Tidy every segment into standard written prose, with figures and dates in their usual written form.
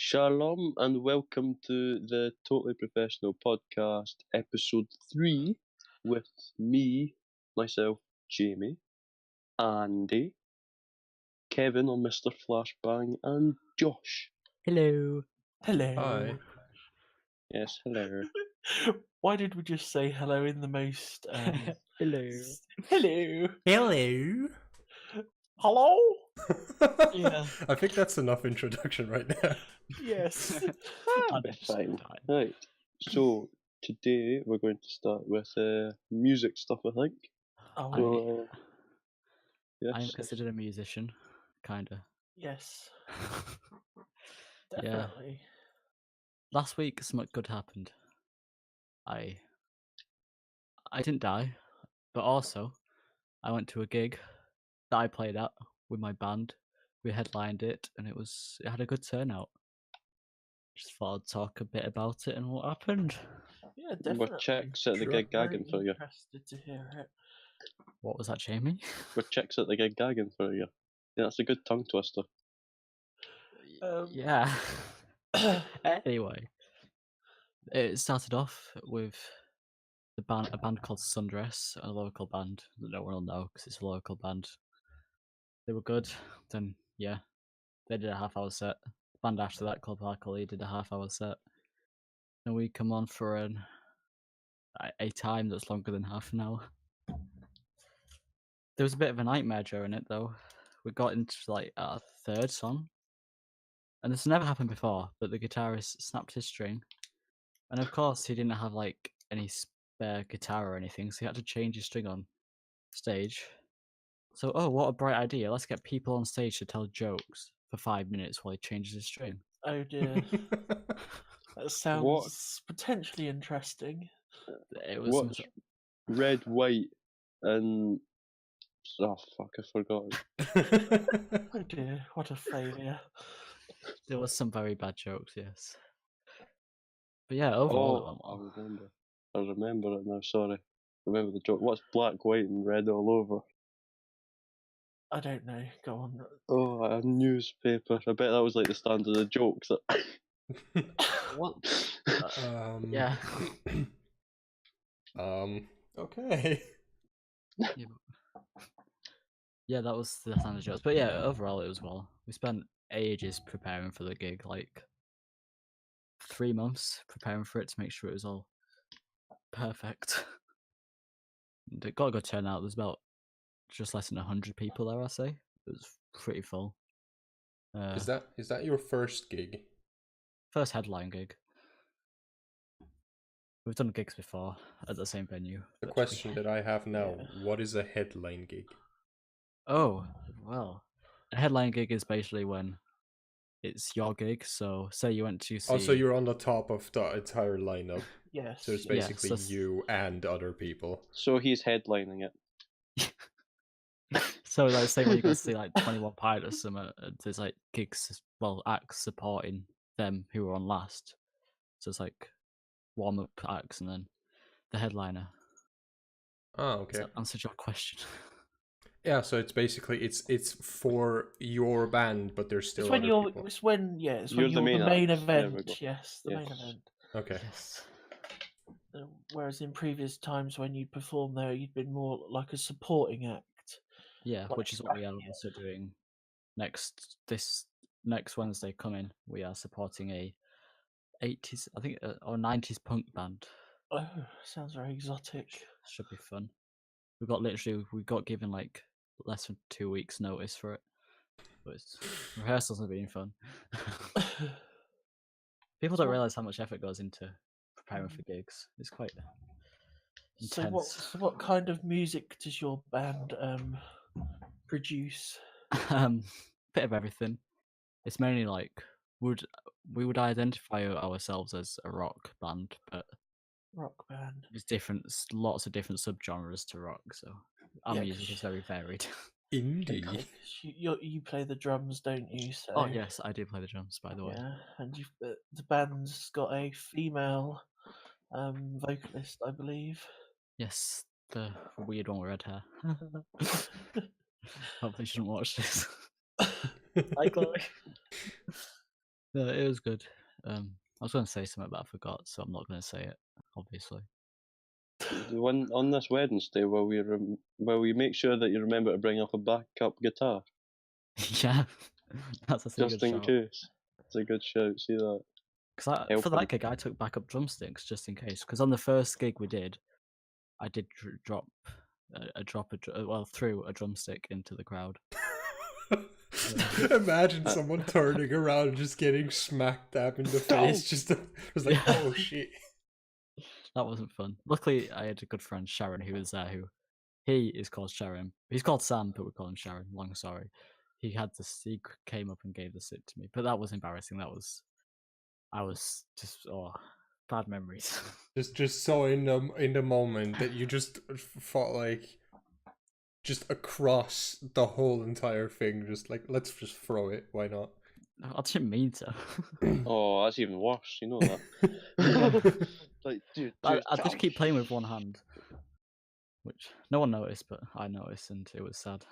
Shalom and welcome to the Totally Professional Podcast, episode 3, with me, myself, Jamie, Andy, Kevin or Mr. Flashbang, and Josh. Hello. Hello. Hi. Yes, hello. Why did we just say hello in the most... Hello. Hello. Hello. Hello? Yeah. I think that's enough introduction right now. Yes. That'll be fine. Right, so today we're going to start with music stuff, I think. Oh, So, yes, I'm considered a musician, kinda. yes. Yeah. Definitely. Last week, something good happened. I didn't die, but also I went to a gig that I played at with my band. We headlined it, and it had a good turnout. Just thought I'd talk a bit about it and what happened. Yeah, definitely. We're chicks at the Sure. gig gagging for you. Interested to hear it. What was that, Jamie? We're chicks at the gig gagging for you. Yeah, that's a good tongue twister. Yeah. Anyway, it started off with a band called Sundress, a local band that no one will know because it's a local band. They were good. Then yeah, they did a half-hour set. The band after that, called Parkley, did a half-hour set. And we come on for a time that's longer than half an hour. There was a bit of a nightmare during it though. We got into like our third song, and this never happened before. But the guitarist snapped his string, and of course he didn't have like any spare guitar or anything, so he had to change his string on stage. So, oh, what a bright idea! Let's get people on stage to tell jokes for 5 minutes while he changes his string. Oh dear. That sounds potentially interesting. It was What's red, white, and oh fuck, I forgot. Oh dear, what a failure. there was some very bad jokes, yes. But yeah, overall it went well. I remember it now. Sorry, remember the joke. What's black, white, and red all over? I don't know. Go on. Oh, a newspaper. I bet that was like the standard of jokes. What? Yeah. Yeah. Okay. Yeah, that was the standard jokes. But yeah, overall it was well. We spent ages preparing for the gig, like 3 months preparing for it to make sure it was all perfect. And it got a good turnout. There's about just less than 100 people there, I say. It was pretty full. Is that your first gig? First headline gig. We've done gigs before at the same venue. The question that I have now, what is a headline gig? Oh, well. A headline gig is basically when it's your gig. So say you went to see... Oh, so you're on the top of the entire lineup. Yes. So it's basically you and other people. So he's headlining it. So like say when you go to see like 21 Pilots, there's like gigs, well, acts supporting them who were on last. So it's like warm-up acts and then the headliner. Oh, okay. Does that answer your question? Yeah, so it's basically it's for your band, but there's still other people. It's when you're the main event. Yes, the main event. Okay. Yes. Whereas in previous times when you'd perform there, you'd been more like a supporting act. Yeah, which is what we are also doing next Wednesday coming. We are supporting a 80s, I think, or 90s punk band. Oh, sounds very exotic. Should be fun. We got given like less than 2 weeks notice for it, but rehearsals have been fun. People don't realize how much effort goes into preparing for gigs. It's quite intense. So what kind of music does your band produce? Bit of everything. It's mainly like we would identify ourselves as a rock band, but rock band. There's lots of different subgenres to rock, so our music is very varied. Indie. You play the drums, don't you? So... Oh yes, I do play the drums, by the way. Yeah, and the band's got a female vocalist, I believe. Yes, the weird one with red hair. Hopefully she shouldn't watch this. Hi, Chloe. No, it was good. I was going to say something, but I forgot, so I'm not going to say it. Obviously. The one on this Wednesday, will we make sure that you remember to bring up a backup guitar, Yeah, that's a just good in shout. case? It's a good shout. See that? Because for Helping. that gig, I took backup drumsticks just in case. Because on the first gig we did, I did threw a drumstick into the crowd. Imagine someone turning around and just getting smacked dab in the face. Just like, oh shit. That wasn't fun. Luckily, I had a good friend Sharon who was there. He is called Sharon. He's called Sam, but we call him Sharon. Long story. He came up and gave the sit to me, but that was embarrassing. I was just bad memories. Just so in the moment that you just fought like just across the whole entire thing, just like let's just throw it. Why not? I didn't mean to. Oh, that's even worse. You know that. Like, dude, I did keep playing with one hand, which no one noticed, but I noticed, and it was sad.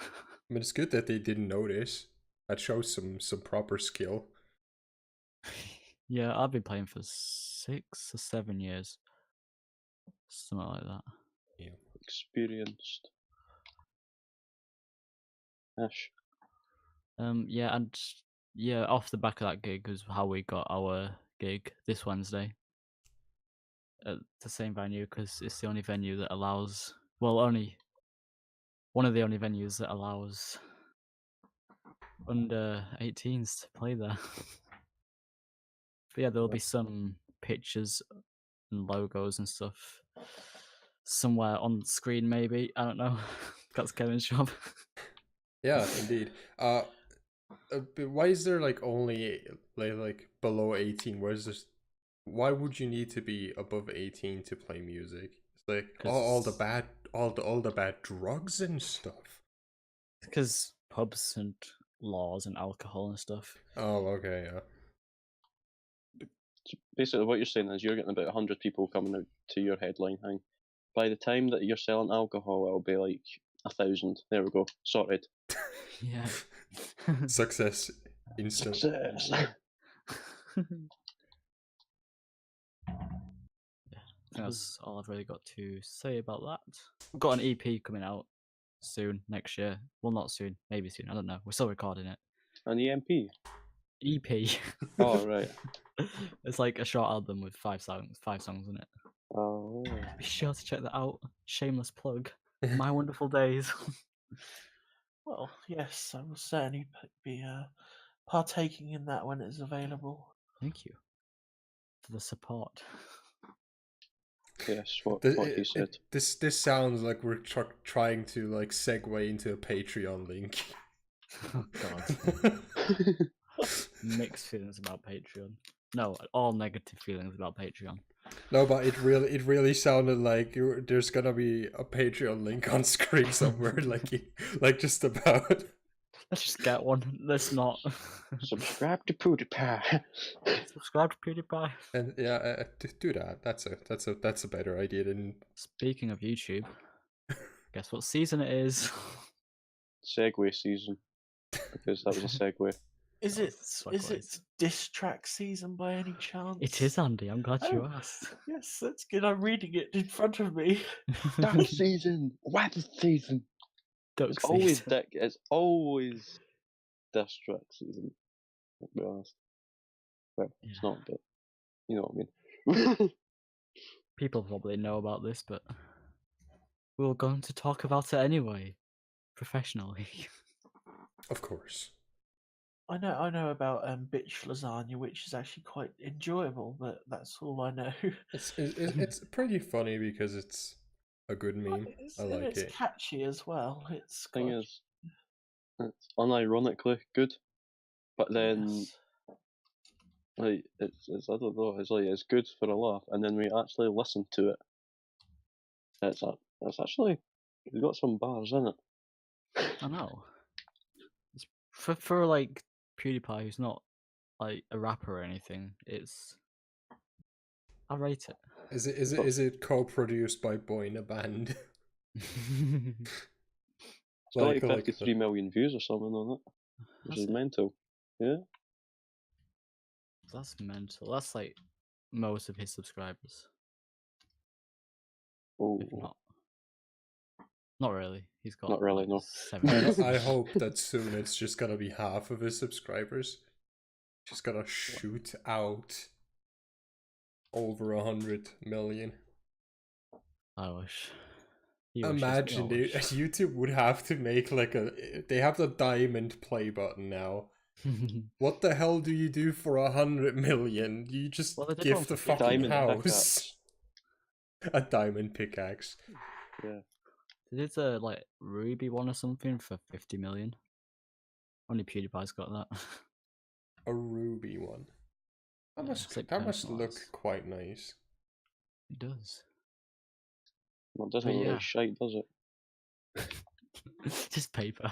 I mean, it's good that they didn't notice. That shows some proper skill. Yeah, I've been playing for 6 or 7 years, something like that. Yeah. Experienced. Ash. Yeah, and yeah, off the back of that gig is how we got our gig this Wednesday at the same venue, because it's the only venue that allows, well, only one of the only venues that allows under 18s to play there. But yeah, there'll be some pictures and logos and stuff somewhere on the screen, maybe. I don't know. That's Kevin's job. Yeah, indeed. But why is there like only like below 18? Why would you need to be above 18 to play music? It's like all the bad drugs and stuff. Because pubs and laws and alcohol and stuff. Oh, okay, yeah. Basically, what you're saying is you're getting about 100 people coming out to your headline thing. By the time that you're selling alcohol, it'll be like 1,000. There we go. Sorted. Yeah. Success. Instant. Success. Yeah, I think that's all I've really got to say about that. We've got an EP coming out soon, next year. Well, not soon, maybe soon. I don't know. We're still recording it. An EMP? EP. Oh, right. It's like a short album with 5 songs in it. Oh. Be sure to check that out. Shameless plug. My Wonderful Daze. Well, yes, I will certainly be partaking in that when it's available. Thank you for the support. Yes, what he said. This sounds like we're trying to like segue into a Patreon link. Oh God. Mixed feelings about Patreon. No, all negative feelings about Patreon. No, but it really sounded like there's gonna be a Patreon link on screen somewhere, like just about. Let's just get one. Let's not. Subscribe to PewDiePie. Subscribe to PewDiePie. And yeah, do that. That's a better idea than. Speaking of YouTube, guess what season it is? Segway season. Because that was a segue. Is it Segues. diss track season by any chance? It is, Andy. I'm glad you Oh. asked. Yes, that's good. I'm reading it in front of me. Duck season. Weapon season. Duck It's always season. dick. It's always diss track season. To be honest. Well, it's Yeah. not, but you know what I mean. People probably know about this, but we're going to talk about it anyway, professionally. Of course. I know about Bitch Lasagne, which is actually quite enjoyable, but that's all I know. It's pretty funny because it's a good meme. I like it's it. catchy as well. It's Thing quite... is, it's unironically good, but then Yes. like it's I don't know. It's like it's good for a laugh, and then we actually listen to it. It's actually it's got some bars in it. I know. It's for like PewDiePie, who's not like a rapper or anything. I rate it. Is it co-produced by Boy in a Band? It's got like 53 million views or something on it, which is mental. Yeah. That's mental. That's like most of his subscribers, Oh, if not. Not really. He's got not really, like, no. 7. I hope that soon it's just gonna be half of his subscribers. Just gonna shoot out over 100 million. I wish. You wish as Imagine well, I wish. YouTube would have to make like they have the diamond play button now. What the hell do you do for 100 million? You just Well, they did one gift a for fucking Diamond house. pickaxe. A diamond pickaxe. Yeah. They did a like Ruby one or something for 50 million. Only PewDiePie's got that. A ruby one. That Yeah, must, it's like that must look personalised. quite nice. It does. Well, it doesn't But look yeah. like shite, does it? Just paper.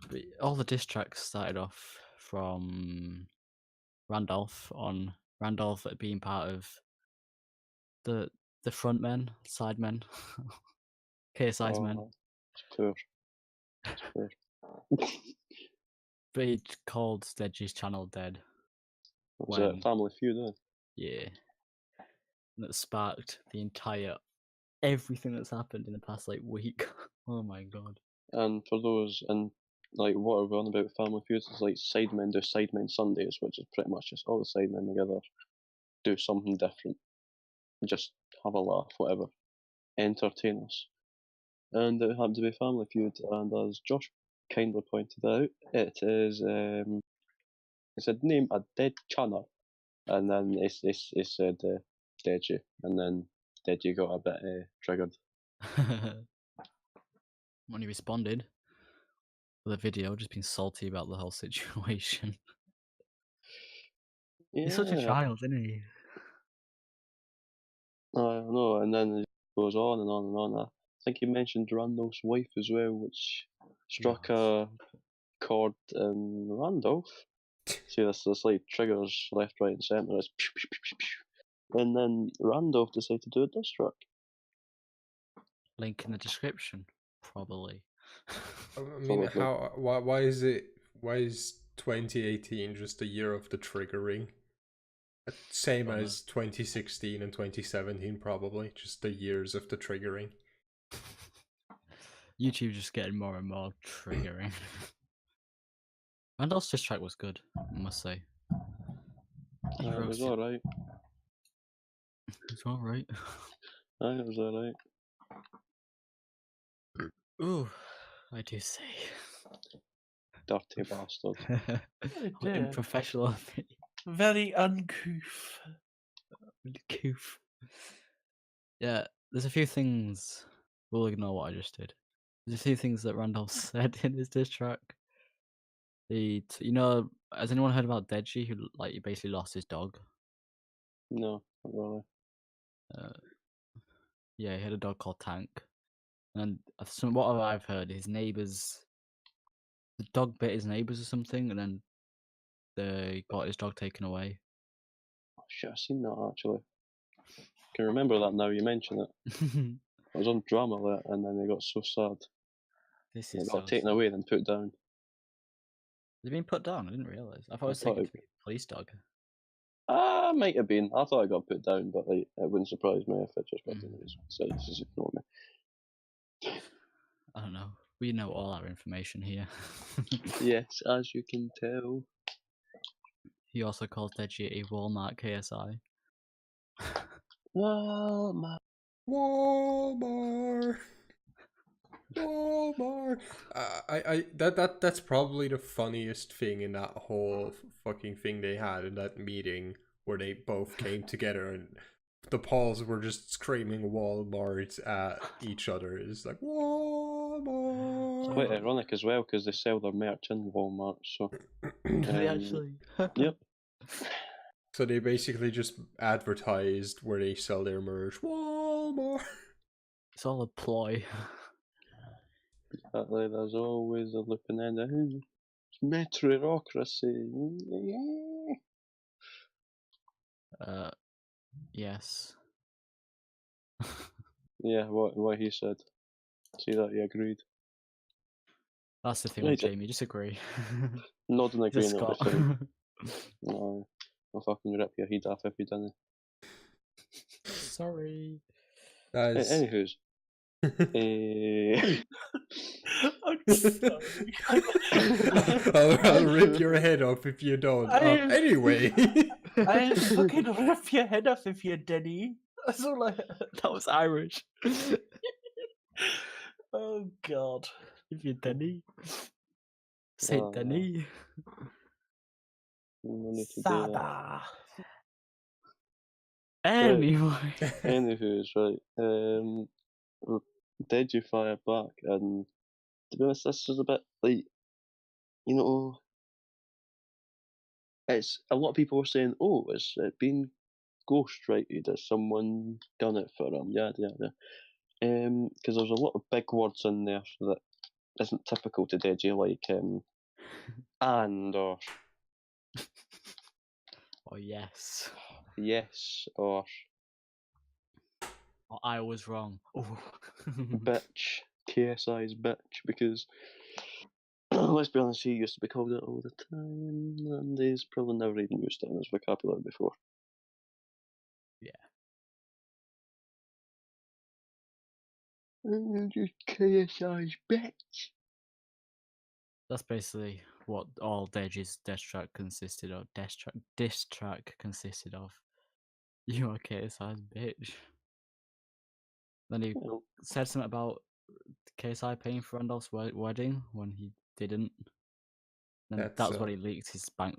But all the diss tracks started off from Randolph on Randolph being part of the front men, side men, KSI's men. Oh, it's poor. It's poor. But he called Deji's channel dead. Was it Family Feud, eh? Yeah. And that sparked the entire everything that's happened in the past like week. Oh my god. And for those, and like what are we on about Family Feud? It's like Sidemen do Sidemen Sundays, which is pretty much just all the Sidemen together do something different. Just have a laugh, whatever. Entertain us. And it happened to be Family Feud, and as Josh kindly pointed out, it is it said name a dead channel, and then it said Deji, and then Deji got a bit triggered. When he responded with a video, just being salty about the whole situation. Yeah, He's such a child, isn't he? I know, and then it goes on and on and on. I think he mentioned Randolph's wife as well, which struck a chord in Randolph. See, this like triggers left, right, and centre. It's pew, pew, pew, pew, pew. And then Randolph decided to do a diss track. Link in the description, probably. I mean, Probably. why is 2018 just a year of the triggering? Same Don't know. as 2016 and 2017, probably just the years of the triggering. YouTube's just getting more and more triggering. Randolph's diss track was good, I must say. He It was roasted. alright. It's alright. It was alright. Ooh, I do say. Dirty bastard. Oh dear. Unprofessional of me. Very uncouth. Goof. Yeah, there's a few things. We'll ignore what I just did. There's a few things that Randolph said in his diss track. You know, has anyone heard about Deji, who like he basically lost his dog? No, not really. Yeah, he had a dog called Tank, and from what I've heard, his neighbors, the dog bit his neighbors or something, and then they got his dog taken away. Oh, shit, I've seen that actually. Can remember that now you mention it. It was on Drama Alert, and then they got so sad. This It is got so taken sad. away and then put down. They've been put down. I didn't realize. I thought it was thought taken it- to be a police dog. Might have been. I thought it got put down, but like, it wouldn't surprise me if it just got Mm. so just ignore me. I don't know. We know all our information here. Yes, as you can tell. He also calls Deji a Walmart KSI. Well, man. Walmart. That's probably the funniest thing in that whole fucking thing they had in that meeting where they both came together and the Pauls were just screaming Walmart at each other. It's like Walmart. It's quite ironic as well because they sell their merch in Walmart. So They actually. yep. So they basically just advertised where they sell their merch. Walmart. It's all a ploy. Exactly. There's always a looping end. It's meritocracy. Yes. Yeah, what he said. See that he agreed. That's the thing Yeah, with he did. Jamie. Just agree. Nodding He's a agreeing on Scot. everything. No, I'll fucking rip your head off if you didn't. Sorry. Guys. Anywho's. I'm sorry. I'll rip your head off if you don't. Anyway. I fucking rip your head off if you're Denny. That's all I heard. That was Irish. Oh god. If you're Denny. Saint Oh, Denny. no need to do that. Sada. Anyway. Anywho's, right. Deji fire back, and to be honest, this is a bit like, you know, it's a lot of people were saying, oh, it's been ghostwrited, has someone done it for him, yada yada. Because there's a lot of big words in there that isn't typical to Deji, like and or Oh, yes. yes or Oh, I was wrong. Oh. bitch. KSI's bitch, because let's be honest, he used to be called it all the time, and he's probably never even used it in his vocabulary before. Yeah. Just KSI's bitch. That's basically what all Deji's diss track consisted of. Diss track consisted of. You are KSI's bitch. Then he Well, said something about KSI paying for Randolph's wedding when he didn't. And That's, that was when he leaked his bank.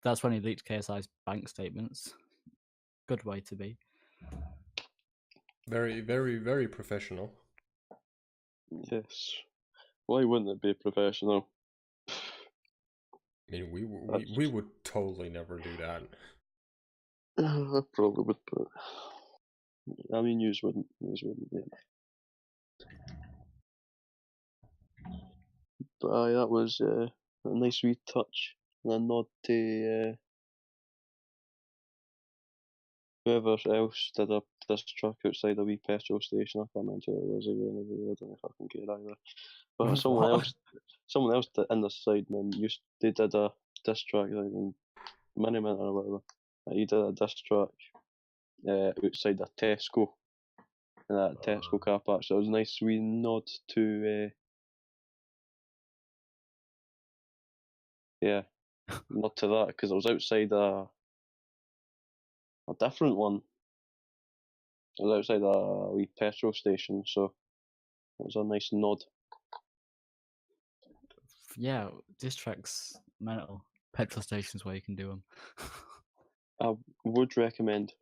That's when he leaked KSI's bank statements. Good way to be. very, very, very professional. yes. Why wouldn't it be professional? I mean, we would totally never do that. I probably would, but I mean, yous wouldn't. Yeah. But aye, that was a nice wee touch and a nod to whoever else did a diss track outside a wee petrol station. I can't remember who it was again. I don't fucking care either. But someone else in the Sidemen they did a diss track, like in Minimint or whatever. He did a diss track outside a Tesco in that Tesco car park. So it was a nice wee nod to nod to that, because it was outside a different one. It was outside a wee petrol station, so it was a nice nod. Yeah, diss tracks mental. Petrol stations where you can do them. I would recommend.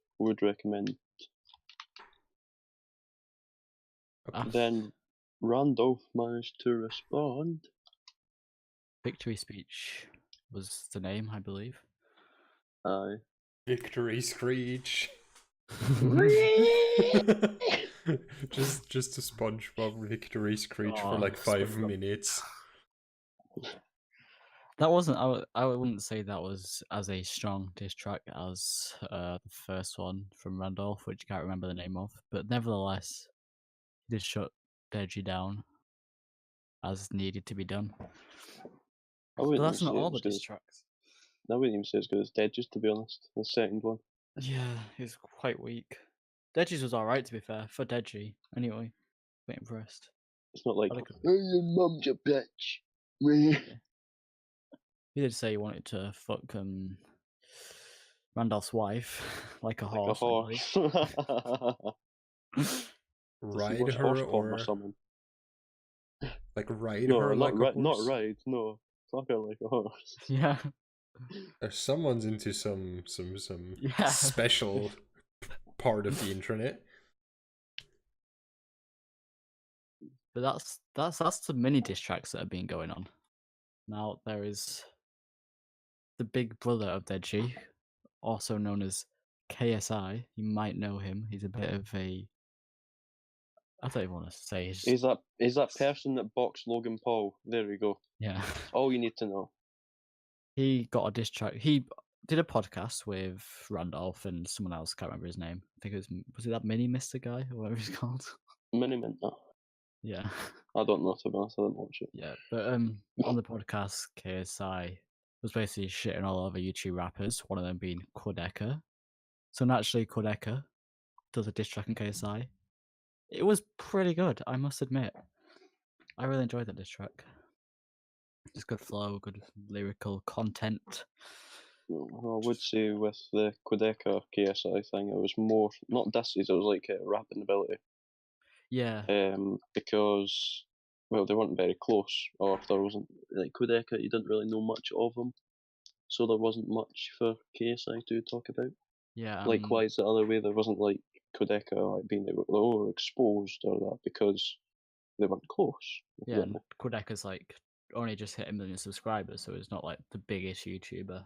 Then Randolph managed to respond. Victory speech was the name, I believe. Aye. Victory screech. just a SpongeBob victory screech for like 5 minutes. That wasn't. I wouldn't say that was as a strong diss track as the first one from Randolph, which I can't remember the name of. But nevertheless, he did shut Deji down as needed to be done. But that's not all the diss tracks. I wouldn't even say as good as Deji's, to be honest. The second one. Yeah, he was quite weak. Deji's was alright, to be fair, for Deji. Anyway, quite impressed. It's not like, Oh, your mum's a bitch. Yeah. He did say he wanted to fuck Randolph's wife like a horse. Ride her or something. Like ride her like a horse? Not ride, no. Fuck her like a horse. Yeah. Someone's into some special part of the internet. But that's the mini diss tracks that have been going on. Now there is the big brother of Deji, also known as KSI. You might know him. He's a bit of a. I don't even want to say. He's that person that boxed Logan Paul. There we go. Yeah. All you need to know. He got a diss track. He did a podcast with Randolph and someone else. Can't remember his name. I think it was it that Mini Mister guy or whatever he's called. Minimint. Yeah. I don't know, to be honest, I didn't watch it. Yeah, but on the podcast, KSI was basically shitting all over YouTube rappers, one of them being Quadeca. So naturally, Quadeca does a diss track on KSI. It was pretty good, I must admit. I really enjoyed that diss track. Just good flow, good lyrical content. I would say with the Quadeca KSI thing, it was more, not disses, it was like rapping ability. Yeah, Because, well, they weren't very close, or if there wasn't, like Quadeca, you didn't really know much of him, so there wasn't much for KSI to talk about. yeah. Likewise, the other way, there wasn't like Quadeca like being exposed or that because they weren't close. Yeah, and Quadeca's like only just hit 1 million subscribers, so he's not like the biggest YouTuber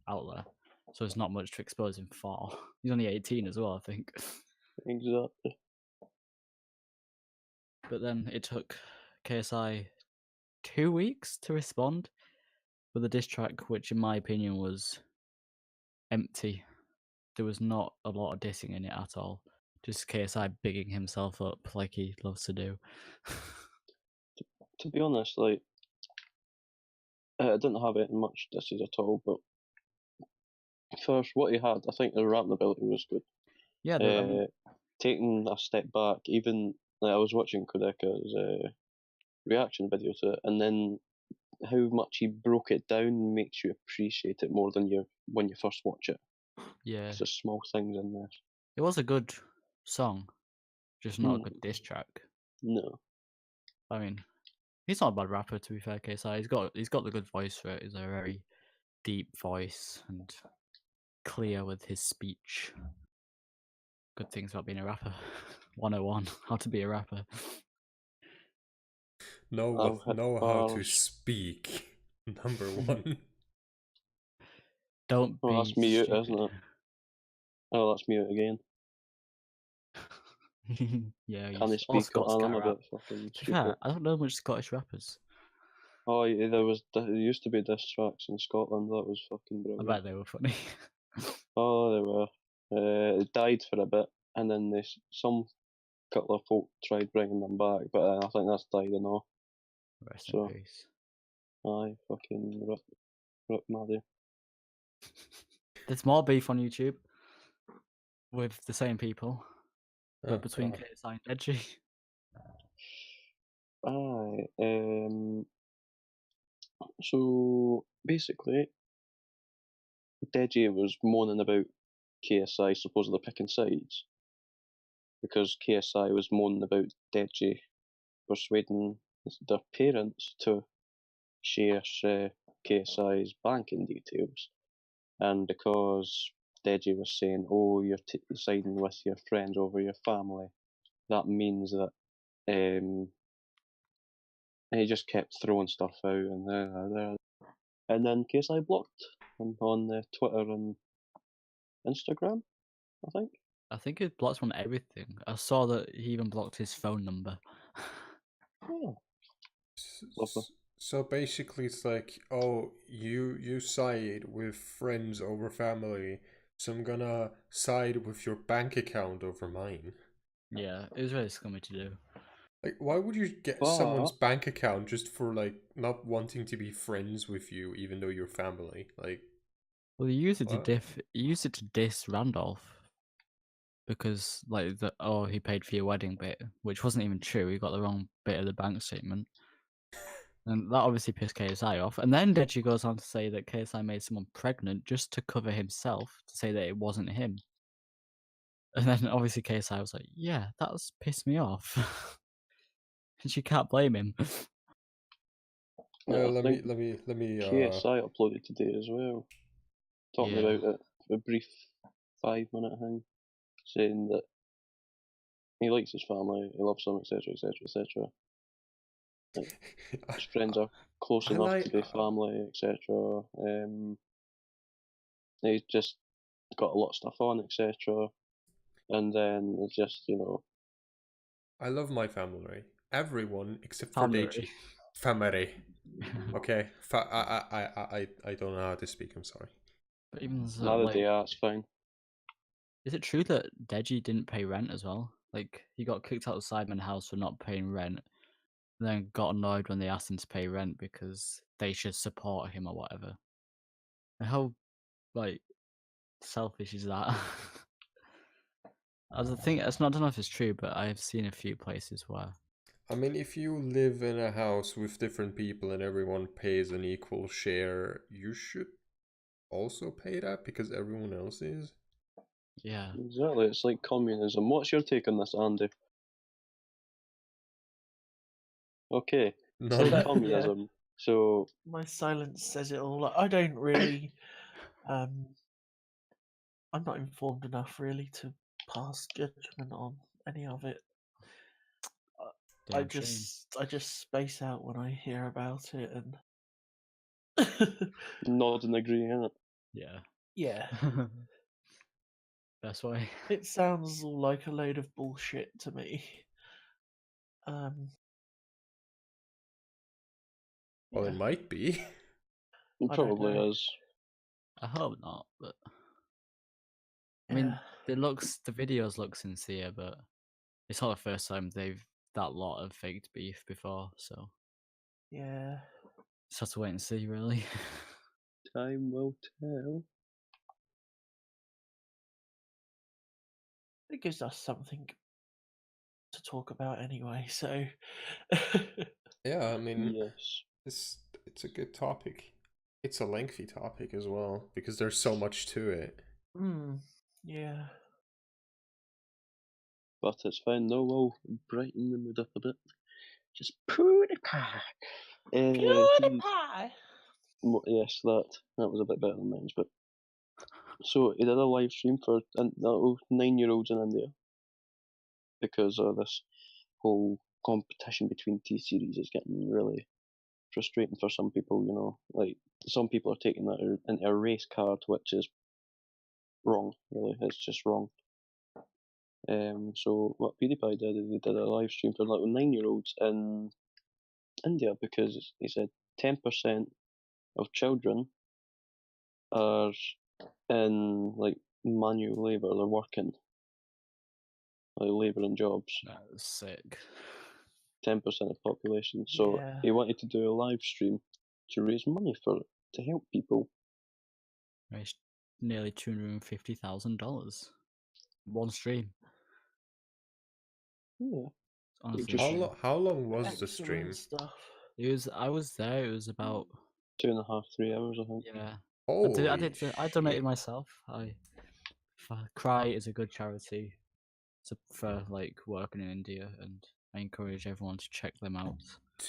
out there. So there's not much to expose him for. He's only 18 as well, I think. Exactly. But then it took KSI 2 weeks to respond with a diss track, which in my opinion was empty. There was not a lot of dissing in it at all. Just KSI bigging himself up like he loves to do. To be honest, like, I didn't have it much disses at all, but first, what he had, I think the rapping ability was good. Yeah, Taking a step back, even like, I was watching Quadeca's reaction video to it, and then how much he broke it down makes you appreciate it more than you when you first watch it. yeah, It's just small things in there. it was a good song, just not a good diss track. No. I mean, he's not a bad rapper, to be fair, KSI. He's got the good voice for it. He's a very deep voice and clear with his speech. Good things about being a rapper. 101, how to be a rapper. Know how to speak. Number 1. Don't be that's mute, stupid. isn't it? Oh, that's mute again. Yeah, Can he all speak? Scots I'm can't a rap. bit fucking To be stupid. fair, I don't know much Scottish rappers. Oh, yeah, there used to be diss tracks in Scotland. That was fucking I brilliant. bet they were funny. Oh, they were. It died for a bit, and then some couple of folk tried bringing them back, but I think that's died and all. Rest So, in peace. aye, fucking rip Maddie. There's more beef on YouTube with the same people, but between God. KSI and Deji. Aye. So basically, Deji was moaning about KSI supposedly picking sides because KSI was moaning about Deji persuading their parents to share KSI's banking details, and because Deji was saying, "Oh, you're siding with your friends over your family," that means that and he just kept throwing stuff out and then KSI blocked him on Twitter and Instagram, I think. I think he blocks on everything. I saw that he even blocked his phone number. Oh, lovely. So basically, it's like, oh, you side with friends over family, so I'm gonna side with your bank account over mine. Yeah, it was really scummy to do. Like, why would you get someone's bank account just for like not wanting to be friends with you, even though you're family? Like, well, he used it what? to diss Randolph because he paid for your wedding bit, which wasn't even true. He got the wrong bit of the bank statement. And that obviously pissed KSI off. And then Deji goes on to say that KSI made someone pregnant just to cover himself, to say that it wasn't him. And then obviously KSI was like, yeah, that's pissed me off. And she can't blame him. Yeah, let me KSI uploaded today as well, talking Yeah. about it for a brief 5-minute thing, saying that he likes his family, he loves them, etc., etc., etc. His friends are close enough to be family, etc. He's just got a lot of stuff on, etc. And then it's just, I love my family. Everyone except for Family. Deji. Family. Okay. I don't know how to speak. I'm sorry. But even so, neither do I, it's fine. is it true that Deji didn't pay rent as well? Like, he got kicked out of Sidemen House for not paying rent, and then got annoyed when they asked him to pay rent because they should support him or whatever. And how like selfish is that? I think it's not. I don't know if it's true, but I've seen a few places where. I mean, if you live in a house with different people and everyone pays an equal share, you should also pay that because everyone else is. Yeah. Exactly, it's like communism. What's your take on this, Andy? Okay, it's None. like Yeah. communism. So My silence says it all. I don't really. I'm not informed enough really to pass judgment on any of it. I Damn shame. just space out when I hear about it, and nod and agree, innit? Yeah. yeah, Best way. it sounds all like a load of bullshit to me. Well, Yeah, it might be. It I don't probably know. is. I hope not, but I Yeah, mean, the videos look sincere, but it's not the first time they've that lot of faked beef before, so yeah. just have to wait and see, really. Time will tell. It gives us something to talk about anyway. So Yeah, I mean, Yes. it's a good topic. It's a lengthy topic as well because there's so much to it. yeah. But it's fine, no, we'll brighten the mood up a bit. Just PewDiePie. PewDiePie. Yes, that was a bit better than mine, but so he did a live stream for little 9-year-olds in India because of this whole competition between T-series is getting really frustrating for some people, you know. Like, some people are taking that into a race card, which is wrong, really. It's just wrong. So what PewDiePie did is he did a live stream for little 9-year-olds in India because he said 10% of children are in like manual labour, they're working, like labouring jobs. That was sick. 10% of the population. So Yeah. he wanted to do a live stream to raise money for it, to help people. Raised nearly $250,000. One stream. Yeah. Honestly, Just How long was the Excellent stream? stuff. I was there. It was about 2.5, 3 hours, I think. yeah. Holy I donated shit. myself. Cry is a good charity for like working in India, and I encourage everyone to check them out.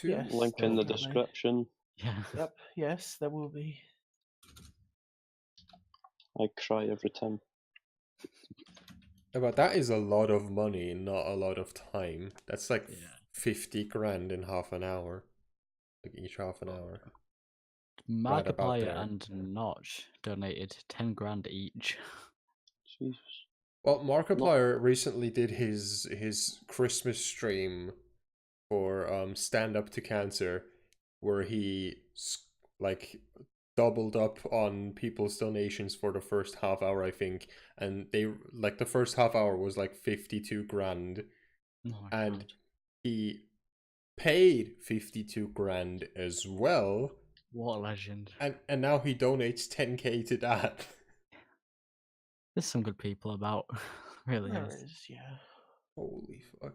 Yes, Link in the definitely. description. Yeah. Yep. Yes, there will be. I cry every time. But that is a lot of money, not a lot of time. That's like Yeah. 50 grand in half an hour. Like each half an hour. Right about Markiplier there. and Notch donated 10 grand each. Jesus. Well, Markiplier recently did his Christmas stream for Stand Up to Cancer, where he like doubled up on people's donations for the first half hour, I think, and they like the first half hour was like 52 grand, Oh my and God. he paid 52 grand as well, What a legend. and now he donates 10k to that. There's some good people about. Really There is. is. Yeah. Holy fuck.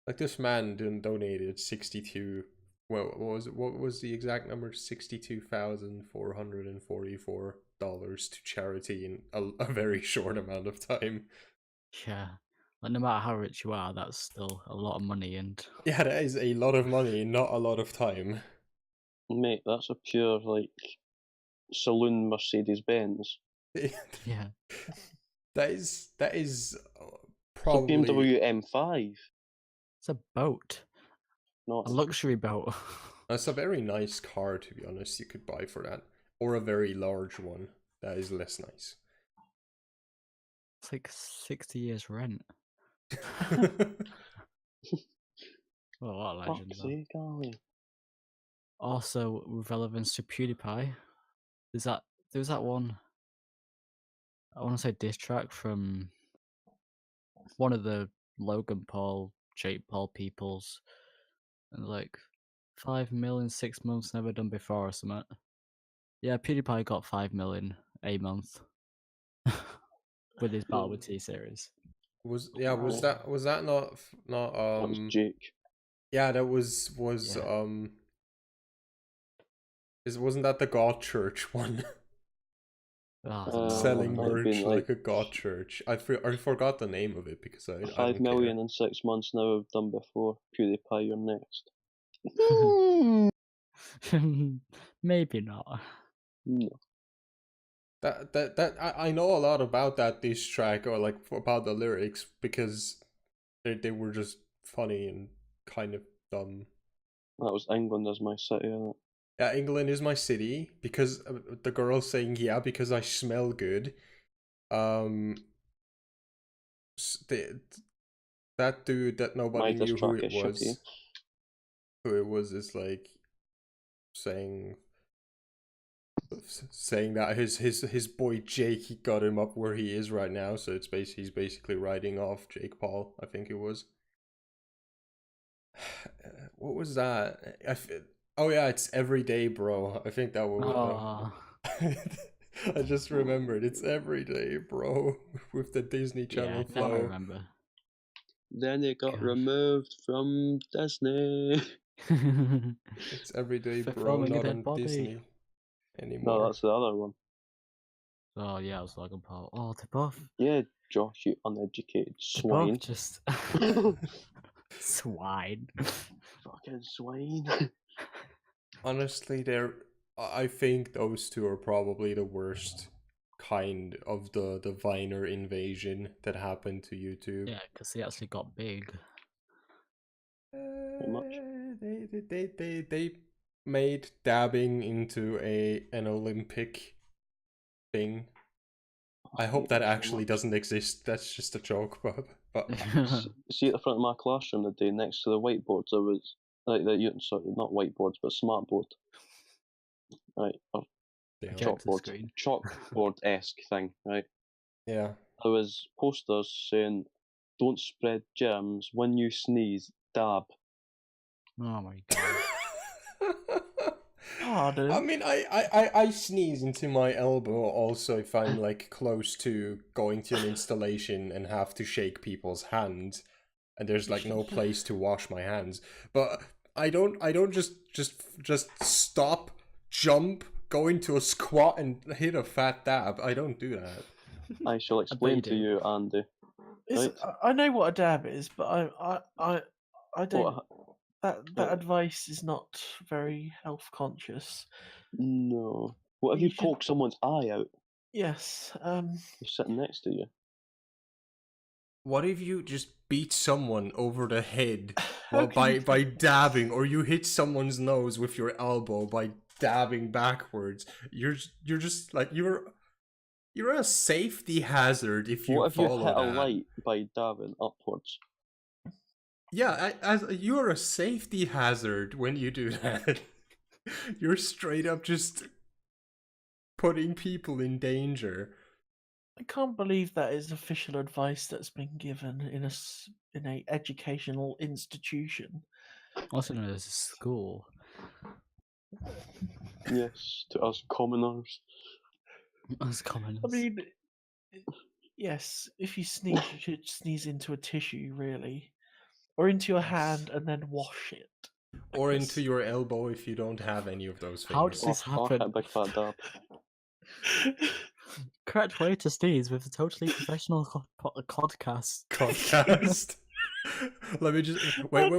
Like this man donated 62. Well, what was the exact number? $62,444 to charity in a very short amount of time. Yeah. Like, no matter how rich you are, that's still a lot of money, and Yeah, that is a lot of money in not a lot of time. Mate, that's a pure, like, saloon Mercedes Benz. yeah. That is It's a probably BMW M5. It's a boat. Not A luxury boat. that's a very nice car, to be honest. You could buy for that, or a very large one that is less nice. It's like 60 years rent. Well, what a legend, fuck's though. sake, golly. Also, with relevance to PewDiePie, there's that one, I want to say diss track from one of the Logan Paul, Jake Paul peoples, And like 5 million 6 months never done before or something. Yeah, PewDiePie got 5 million a month with his Battle with T series. Was Wow. that not That was Jake. yeah, that was Yeah. wasn't that the God Church one? Oh, I don't know. Selling might have been, merch like a God Church. I forgot the name of it because I 5 don't million in 6 months now I've done before. PewDiePie, you're next. Maybe not. No. That I know a lot about that diss track, or like about the lyrics, because they were just funny and kind of dumb. That was England as my city, isn't it? Yeah, England is my city, because the girl saying, yeah, because I smell good. That dude that nobody My diss knew track is shitty. who it was is like saying that his boy Jake, he got him up where he is right now, so he's basically writing off Jake Paul, I think it was. What was that? Oh yeah, it's Everyday Bro. I think that was. I just remembered, it's Everyday Bro with the Disney Channel Now I flow. remember. Then it got God. removed from Disney. It's Everyday For Bro, filming a not dead on body. Disney anymore. No, that's the other one. Oh yeah, it was Logan Paul. Oh, TTPP. Yeah, Josh, you uneducated swine. TTPP just swine. Fucking swine. Honestly, I think those two are probably the worst kind of the Viner invasion that happened to YouTube. Yeah, because he actually got big. much. They made dabbing into an Olympic thing. I hope that actually doesn't exist. That's just a joke, but See at the front of my classroom the day next to the whiteboards there was like sorry, not whiteboards but smartboard. Right. Chalkboard-esque thing, right? Yeah. There was posters saying, "Don't spread germs. When you sneeze, dab." Oh my god. Pardon? I mean, I sneeze into my elbow also if I'm like close to going to an installation and have to shake people's hands, and there's like no place to wash my hands. But I don't just stop, jump, go into a squat and hit a fat dab. I don't do that. I shall explain to do. you, Andy. Right? I know what a dab is, but I don't. That What? advice is not very health conscious. No. What if you poke someone's eye out? Yes. They're sitting next to you. What if you just beat someone over the head by dabbing, or you hit someone's nose with your elbow by dabbing backwards? You're just like you're a safety hazard if you What if you follow hit a that. light by dabbing upwards? Yeah, you're a safety hazard when you do that. You're straight up just putting people in danger. I can't believe that is official advice that's been given in a educational institution. Also known as a school. Yes, to us commoners. As commoners. I mean, yes, if you sneeze, you should sneeze into a tissue, really. Or into your hand and then wash it. Or into your elbow if you don't have any of those things. How does this happen? A big fat dab. Correct way to sneeze with a totally professional podcast. Podcast. Let me just wait.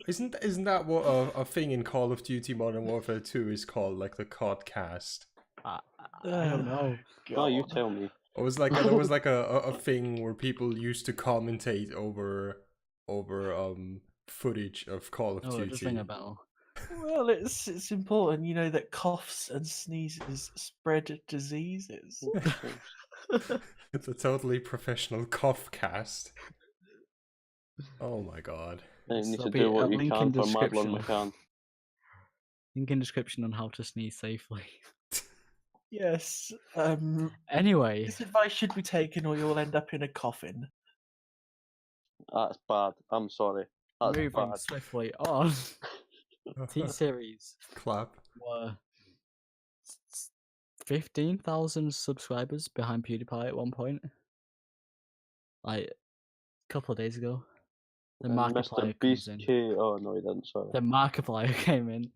Isn't that what a thing in Call of Duty Modern Warfare 2 is called? Like the codcast. I don't know. Oh, you tell me. It was like there was like a thing where people used to commentate over footage of Call of Oh, Duty. it does ring a bell. Well, it's important, you know, that coughs and sneezes spread diseases. It's a totally professional cough cast. Oh my god. You need There'll to be do a what you link can in for Madeline description. McCann. Link in description on how to sneeze safely. Yes. Anyway. This advice should be taken or you'll end up in a coffin. That's bad. I'm sorry. That's Moving bad. swiftly on. T-Series Clap. were 15,000 subscribers behind PewDiePie at one point. Like a couple of days ago. The And Markiplier Mr. comes Beast in. K. Oh no, he didn't. Sorry. The Markiplier came in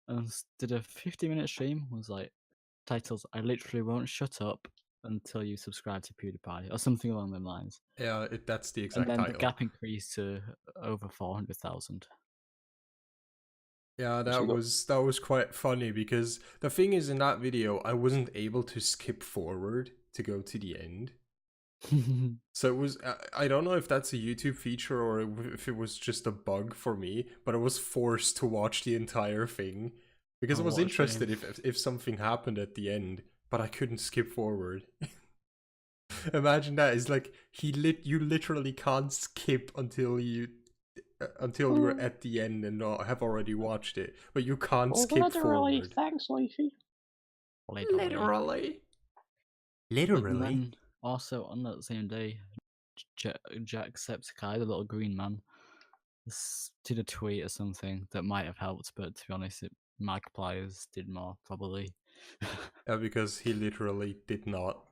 and did a 50-minute stream. Was like titles, "I literally won't shut up until you subscribe to PewDiePie," or something along those lines. Yeah, that's the And exact then title. the gap increased to over 400,000. Yeah, So that was quite funny because the thing is, in that video, I wasn't able to skip forward to go to the end. So it was, I don't know if that's a YouTube feature or if it was just a bug for me, but I was forced to watch the entire thing because Oh, I was what a interested shame. if something happened at the end, but I couldn't skip forward. Imagine that. It's like you literally can't skip until you're at the end and have already watched it, but you can't skip forward. Thanks, Leafy. Literally. And then also on that same day, Jacksepticeye, the little green man, did a tweet or something that might have helped, but to be honest, Markiplier's did more probably. Yeah, because he literally did not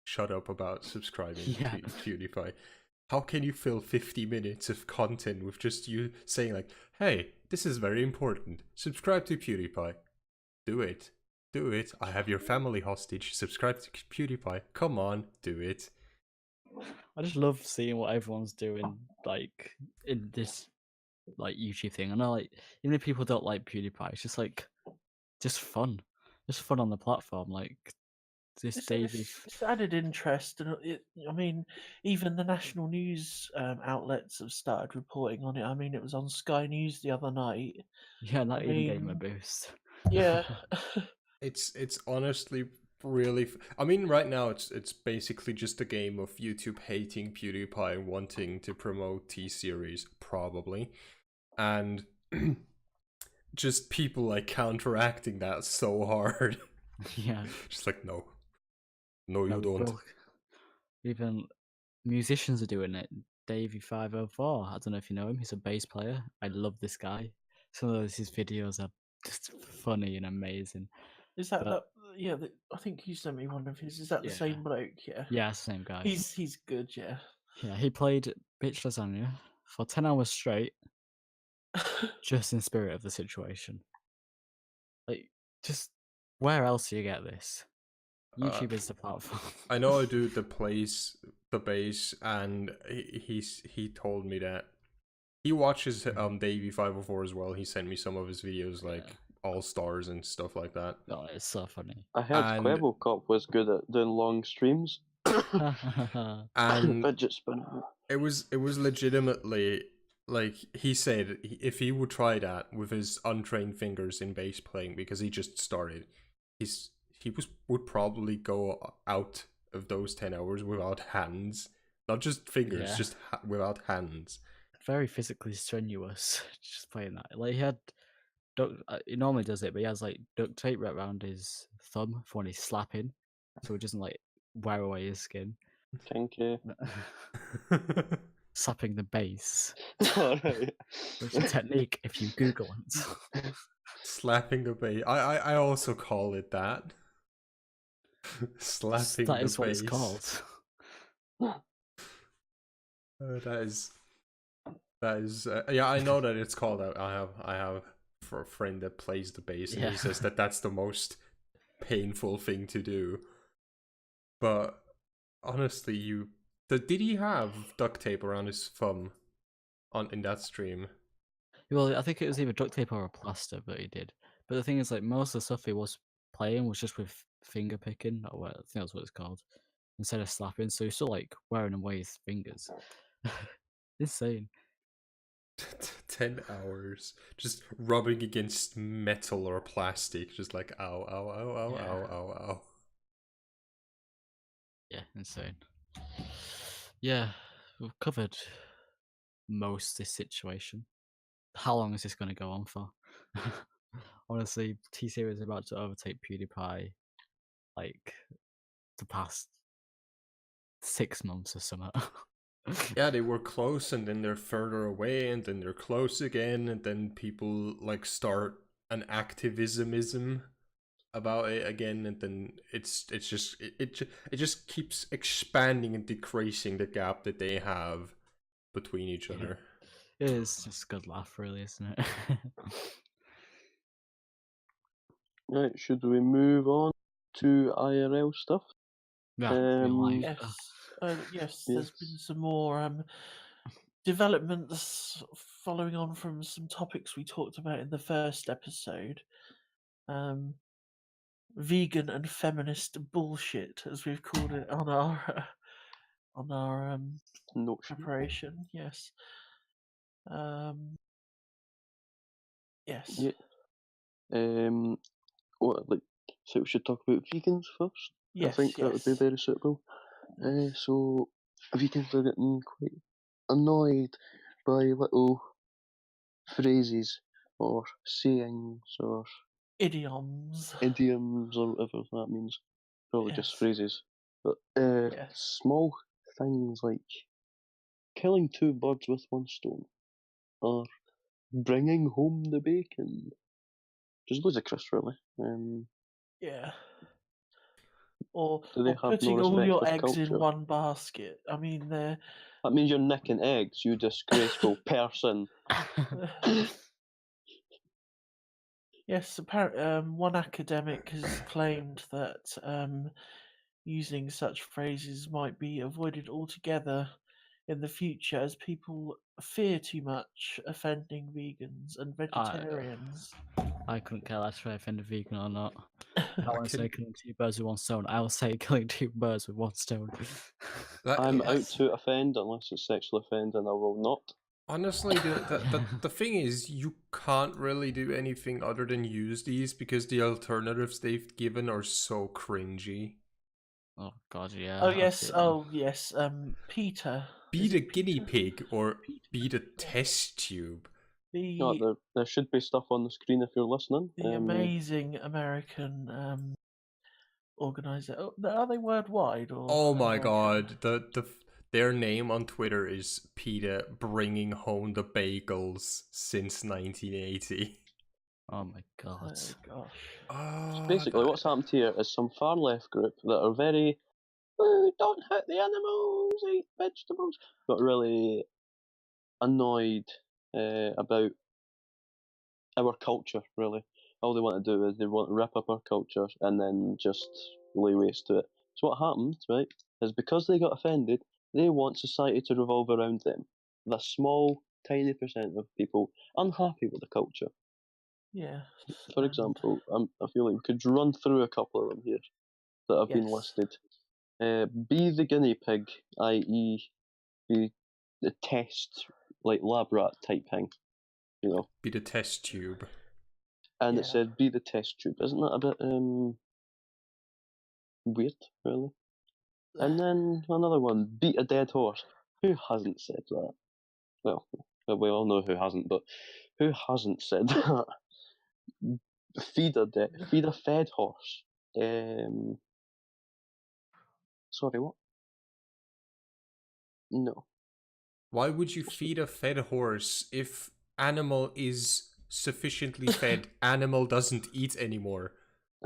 shut up about subscribing Yeah. to PewDiePie. How can you fill 50 minutes of content with just you saying like, hey, this is very important, subscribe to PewDiePie. Do it. Do it. I have your family hostage. Subscribe to PewDiePie. Come on, do it. I just love seeing what everyone's doing, like in this like YouTube thing. I know, like even if people don't like PewDiePie, it's just like just fun on the platform. Like this Daisy. It's added interest, and I mean, even the national news outlets have started reporting on it. I mean, it was on Sky News the other night. Yeah, that I even gave him a mean, boost. Yeah. It's honestly really. I mean, right now it's basically just a game of YouTube hating PewDiePie and wanting to promote T-Series, probably, and just people like counteracting that so hard. Yeah. Just like no, you don't. Well, even musicians are doing it. Davey504. I don't know if you know him. He's a bass player. I love this guy. Some of his videos are just funny and amazing. Is that But- that? Yeah, I think you sent me one of his. Is that the Yeah. same bloke? Yeah. Yeah, same guy. He's good. Yeah. Yeah, he played Bitch Lasagne for 10 hours straight, just in spirit of the situation. Like, just where else do you get this? YouTube is the platform. I know a dude that plays the bass, and he told me that he watches Davey504 as well. He sent me some of his videos, like All Stars and stuff like that. Oh, it's so funny. I heard And- Quebo Cop was good at doing long streams. And Fidget spinner. it was legitimately, like, he said if he would try that with his untrained fingers in bass playing, because he just started, would probably go out of those 10 hours without hands, not just fingers, Yeah. just without hands. Very physically strenuous, just playing that. Like, he normally does it, but he has like duct tape right around his thumb for when he's slapping, so it doesn't like wear away his skin. Kinky. Slapping the bass, Alright. which is a technique if you Google it. Slapping the bass. I also call it that. Slapping That the is what bass. it's called. That is yeah, I know that it's called. I have for a friend that plays the bass, and Yeah. he says that that's the most painful thing to do. But honestly, did he have duct tape around his thumb in that stream? Well, I think it was either duct tape or a plaster, but he did. But the thing is, like, most of the stuff he was playing was just with finger picking, or what, I think that's what it's called, instead of slapping. So he's still like wearing away his fingers. Insane. 10 hours just rubbing against metal or plastic, just like ow, ow, ow, ow, Yeah. ow, ow, ow. Yeah, insane. Yeah, we've covered most of this situation. How long is this going to go on for? Honestly, T-Series is about to overtake PewDiePie, like, the past 6 months or something. Yeah, they were close, and then they're further away, and then they're close again, and then people like start an activismism about it again, and then it just keeps expanding and decreasing the gap that they have between each other. It is just a good laugh, really, isn't it? Right, should we move on to IRL stuff? Yeah, real life. Yes, there's been some more developments following on from some topics we talked about in the first episode. Vegan and feminist bullshit, as we've called it on our No. preparation. Yes. Yes. Yeah. So we should talk about vegans first. Yes. I think that would be very suitable. So vegans are getting quite annoyed by little phrases or sayings or idioms or whatever that means. Probably just Yes. phrases. But Yes. small things like killing two birds with one stone or bringing home the bacon. Just loads of crisp, really. Yeah. Or Do they have no putting all respect your for eggs in culture? one basket. I mean, they're That means you're nicking eggs, you disgraceful person. yes. Apparently, one academic has claimed that using such phrases might be avoided altogether in the future as people fear too much offending vegans and vegetarians. I couldn't care less if I offend a vegan or not. If I want to say killing two birds with one stone, I will say killing two birds with one stone. I'm out to offend unless it's sexual offend, and I will not. Honestly, the thing is, you can't really do anything other than use these because the alternatives they've given are so cringy. Oh god, yeah. Oh I've yes, seen oh yes. PETA. Be the guinea pig or be the test tube. No, there should be stuff on the screen if you're listening. The amazing American organizer. Oh, are they worldwide or? Oh my god, their name on Twitter is PETA bringing home the bagels since 1980. Oh my god. Oh gosh. So basically, what's happened here is some far left group that are very don't hurt the animals, eat vegetables, but really annoyed about our culture. Really, all they want to do is they want to rip up our culture and then just lay waste to it. So what happens, right, is because they got offended, they want society to revolve around them. The small, tiny percent of people unhappy with the culture. Yeah. For example, I feel like we could run through a couple of them here that have been Yes. listed. Be the guinea pig, i.e., be the test, like lab rat type thing, you know. Be the test tube. And Yeah. it said be the test tube. Isn't that a bit weird, really? And then another one, beat a dead horse. Who hasn't said that? Well, we all know who hasn't, but who hasn't said that? Feed a fed horse. Sorry, what? No. Why would you feed a fed horse if animal is sufficiently fed, animal doesn't eat anymore?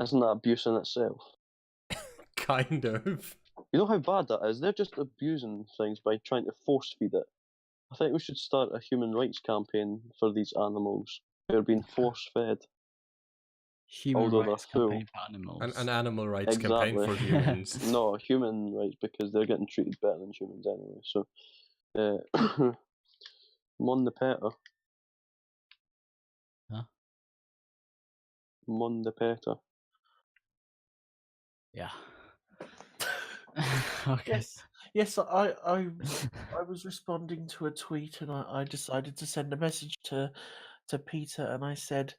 Isn't that abuse in itself? Kind of. You know how bad that is? They're just abusing things by trying to force feed it. I think we should start a human rights campaign for these animals who are being force fed. Human Although rights they're campaign for animals. An animal rights Exactly. campaign for humans. No, human rights because they're getting treated better than humans anyway. So, Mon the PETA. Huh? Mon the PETA. Yeah. Okay. Yes. I was responding to a tweet and I decided to send a message to PETA and I said,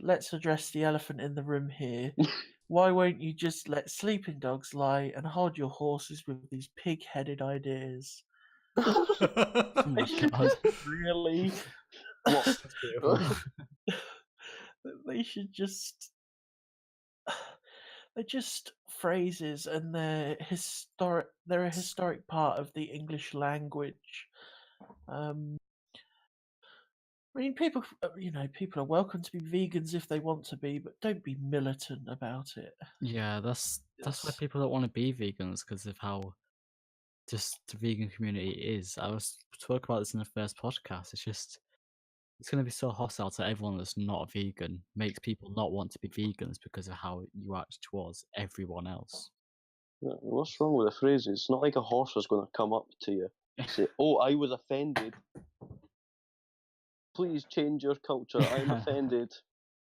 let's address the elephant in the room here. Why won't you just let sleeping dogs lie and hold your horses with these pig-headed ideas? Oh my god. Really? That's beautiful. They should just. they're just phrases, and they're historic. They're a historic part of the English language. I mean, people, people are welcome to be vegans if they want to be, but don't be militant about it. Yeah, that's why Yes. people don't want to be vegans, because of how just the vegan community is. I was talking about this in the first podcast. It's going to be so hostile to everyone that's not vegan. Makes people not want to be vegans because of how you act towards everyone else. Yeah, what's wrong with the phrases? It's not like a horse is going to come up to you and say, "Oh, I was offended. Please change your culture. I'm offended."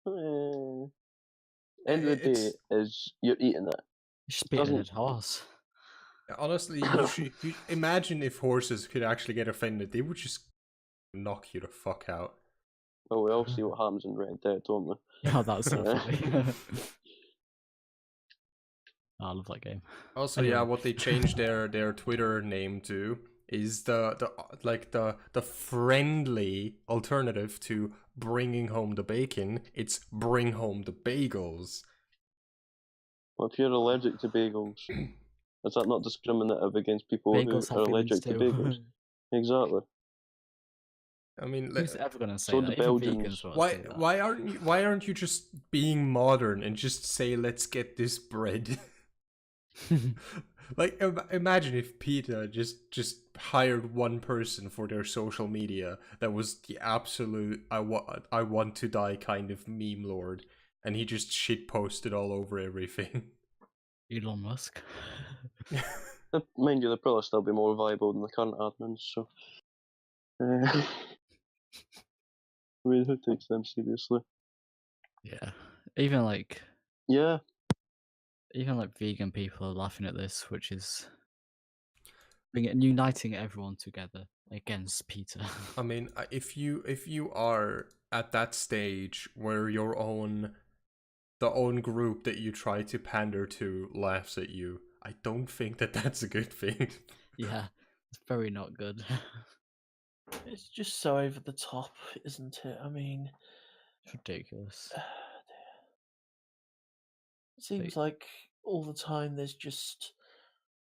End of the day is you're eating it. You should be a dead horse. Honestly, you imagine if horses could actually get offended. They would just knock you the fuck out. Well, we all see what happens in Red Dead, don't we? Yeah, that's so funny. I love that game. Also, Anyway. yeah, what they changed their Twitter name to is the friendly alternative to bringing home the bacon. It's bring home the bagels. Well, if you're allergic to bagels, is that not discriminative against people Bagels who have are allergic to feelings bagels? too. Exactly. I mean, Who's ever gonna say So that? the Even Belgians. vegans won't say that. why aren't you just being modern and just say let's get this bread? Like, imagine if PETA just hired one person for their social media that was the absolute I want to die kind of meme lord, and he just shit posted all over everything. Elon Musk. Mind you, they'll probably still be more viable than the current admins, so. I mean, who takes them seriously? Yeah. Even like Yeah. vegan people are laughing at this, which is uniting everyone together against PETA. I mean, if you are at that stage where the own group that you try to pander to laughs at you, I don't think that that's a good thing. Yeah, it's very not good. It's just so over the top, isn't it? I mean, It's ridiculous. It seems like all the time there's just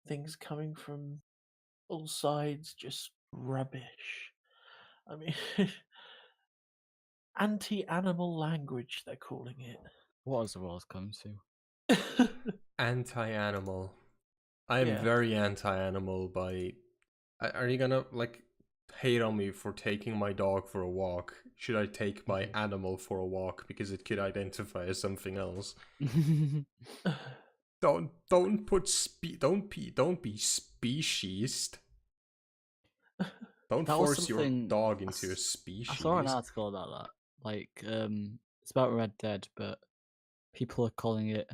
things coming from all sides, just rubbish. I mean, anti-animal language, they're calling it. What has the world come to? Anti-animal. I am very anti-animal by... Are you gonna, like, hate on me for taking my dog for a walk? Should I take my animal for a walk because it could identify as something else? Don't be speciesed. Don't force your dog into a species. I saw an article about that. Like, it's about Red Dead, but people are calling it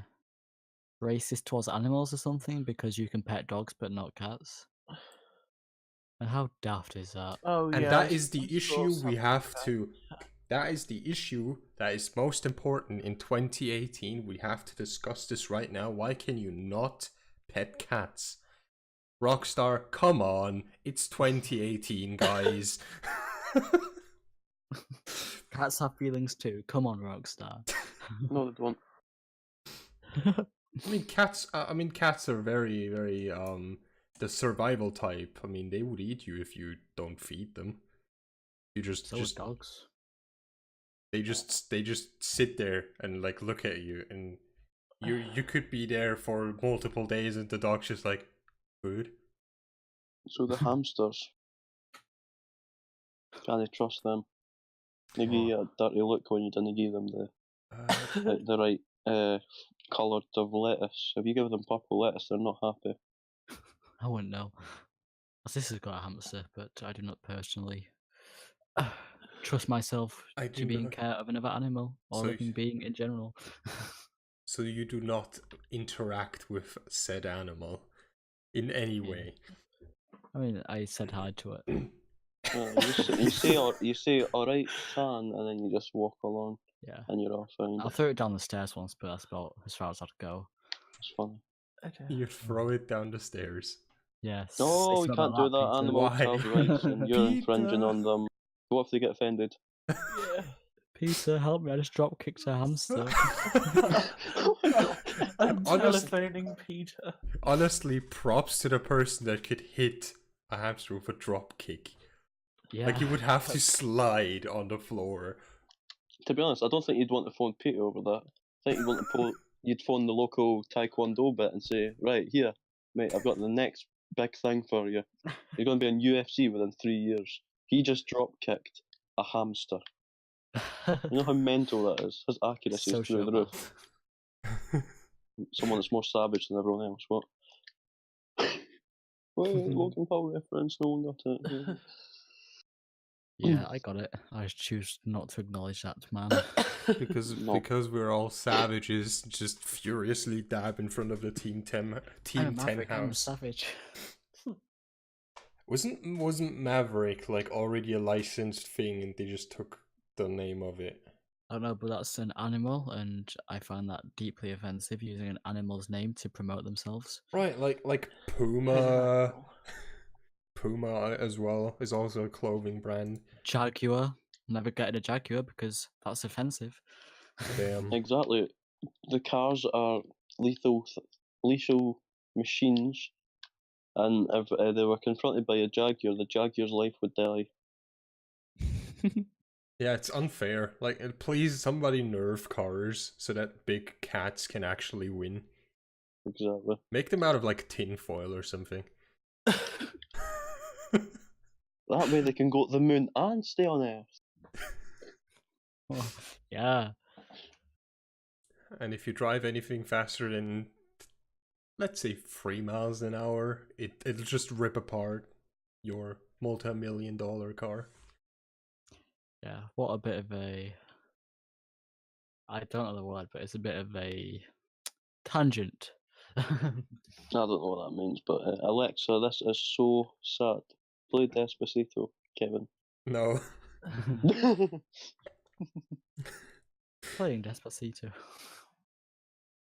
racist towards animals or something because you can pet dogs but not cats. And how daft is that? Oh, and yeah, that is the issue we have to... That is the issue that is most important in 2018. We have to discuss this right now. Why can you not pet cats? Rockstar, come on. It's 2018, guys. Cats have feelings too. Come on, Rockstar. No, they don't. I mean, cats are very, very, the survival type. I mean, they would eat you if you don't feed them. You just dogs. They just sit there and like look at you, and you could be there for multiple days, and the dog's just like, food. So the hamsters. Can I trust them? They give you a dirty look when you didn't give them the right colour of lettuce. If you give them purple lettuce, they're not happy. I wouldn't know. This has got a hamster, but I do not personally trust myself to be in care of another animal or living being in general. So you do not interact with said animal in any way. I mean, I said hi to it. You say alright, son, and then you just walk along. Yeah. And you're off. I threw it down the stairs once, but that's about as far as I'd go. It's funny. Okay. You throw it down the stairs. Yes. No, we can't do that. Animals have rights, and you're infringing on them. What if they get offended? PETA, help me! I just drop kicked a hamster. telephoning PETA. Honestly, props to the person that could hit a hamster with a drop kick. Yeah. Like, you would have to slide on the floor. To be honest, I don't think you'd want to phone PETA over that. I think you'd want to you'd phone the local taekwondo bit and say, right, here, mate, I've got the next big thing for you. You're going to be in UFC within 3 years. He just drop kicked a hamster. You know how mental that is? His accuracy So is through the roof. Someone that's more savage than everyone else. What? Wait, Logan Paul reference, no one got it. Yeah, I got it. I just choose not to acknowledge that, man. Because No. because we're all savages, just furiously dab in front of the Team 10 I'm a Team 10 Maverick, I'm a house. savage. Wasn't Maverick like already a licensed thing and they just took the name of it? I don't know, but that's an animal, and I find that deeply offensive, using an animal's name to promote themselves. Right, like Puma. Puma as well is also a clothing brand. Jaguar. Never getting a Jaguar because that's offensive. Damn. Exactly. The cars are lethal machines, and if they were confronted by a Jaguar, the Jaguar's life would die. Yeah, it's unfair. Like, please, somebody nerf cars so that big cats can actually win. Exactly. Make them out of like tin foil or something. That way they can go to the moon and stay on Earth. Oh, yeah. And if you drive anything faster than, let's say, 3 miles an hour, it'll just rip apart your multi-million-dollar car. Yeah, what a bit of a... I don't know the word, but it's a bit of a tangent. I don't know what that means, but Alexa, this is so sad. Play Despacito, Kevin. No. Playing Despacito.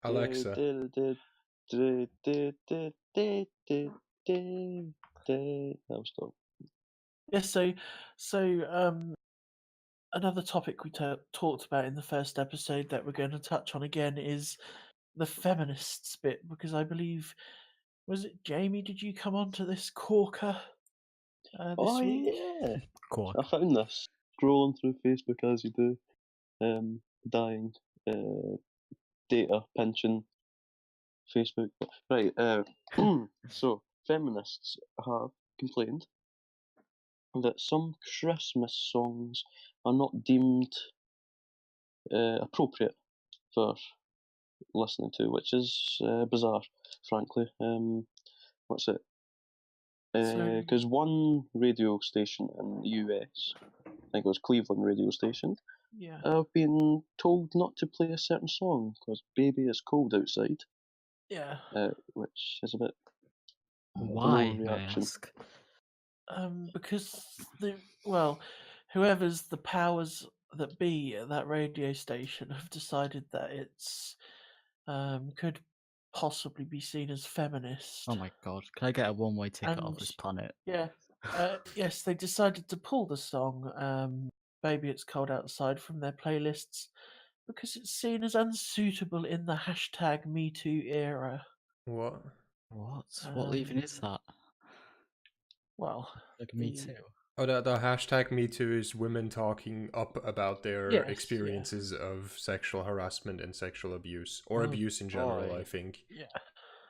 Alexa. I'll stop. Yes, another topic we talked about in the first episode that we're going to touch on again is the feminists bit, because I believe, was it Jamie, did you come onto this corker this week? Yeah. Quark. I found this scrolling through Facebook as you do, dying, data pinching Facebook. Right, so feminists have complained that some Christmas songs are not deemed appropriate for listening to, which is bizarre, frankly. What's it? Because one radio station in the US, I think it was Cleveland radio station, Yeah. have been told not to play a certain song because "Baby It's Cold Outside," Yeah. which is a bit Why, may I reaction. ask? Because whoever's the powers that be at that radio station have decided that it's could possibly be seen as feminist. Oh my god, can I get a one-way ticket off this And- planet? Yeah. Yes, they decided to pull the song "Baby It's Cold Outside" from their playlists because it's seen as unsuitable in the #MeToo era. What? What? What leaving is that? Well, Like me the- too. Oh, the hashtag #MeToo is women talking up about their Yes, yeah. experiences of sexual harassment and sexual abuse, or Oh, abuse in general, boy. I think. yeah.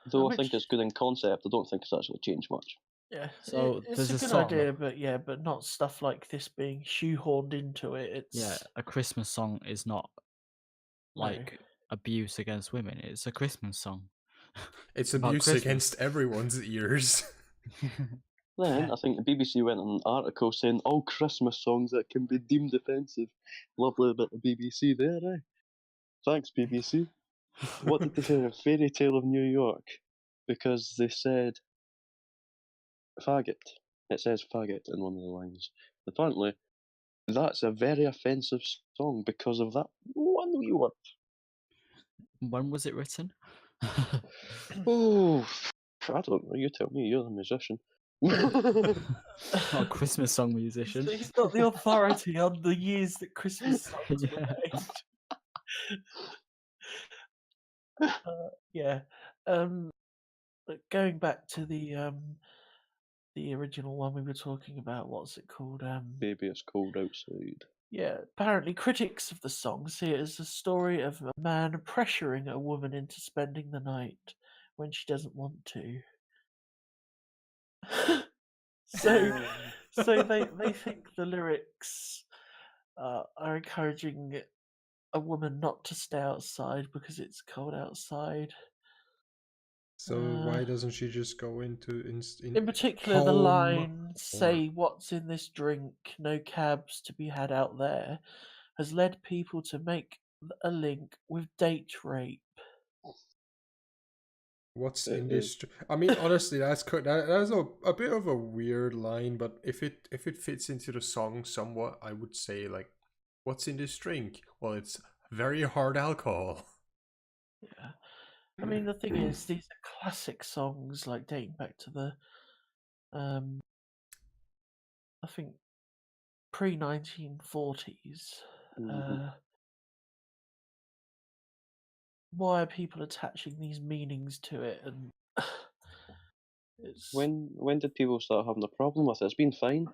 Though I Which- think it's good in concept, I don't think it's actually changed much. Yeah, So, it's there's a a good song. idea, but not stuff like this being shoehorned into it. It's Yeah, a Christmas song is not No. like abuse against women. It's a Christmas song. It's About abuse Christmas. against everyone's ears. Then Yeah. I think the BBC went on an article saying all Christmas songs that can be deemed offensive. Lovely bit of BBC there, eh? Thanks, BBC. What did they say? A Fairy Tale of New York? Because they said faggot. It says faggot in one of the lines. Apparently, that's a very offensive song because of that one wee word. When was it written? Oh, I don't know. You tell me. You're the musician. Not a Christmas song musician. He's not the authority on the years that Christmas songs were Yeah. made. Yeah. But going back to the original one we were talking about, what's it called? Baby, it's cold outside. Yeah, apparently critics of the song see it as a story of a man pressuring a woman into spending the night when she doesn't want to. so they think the lyrics are encouraging a woman not to stay outside because it's cold outside. So why doesn't she just go into In particular, the home? line, Or say what's in this drink, no cabs to be had out there, has led people to make a link with date rape. what's in this? I mean, honestly, that's that's a bit of a weird line, but if it fits into the song somewhat, I would say like, what's in this drink? Well, it's very hard alcohol. Yeah. I mean, the thing is, these are classic songs, like dating back to the, I think, pre-1940s. Why are people attaching these meanings to it? And it's When did people start having a problem with it? It's been fine.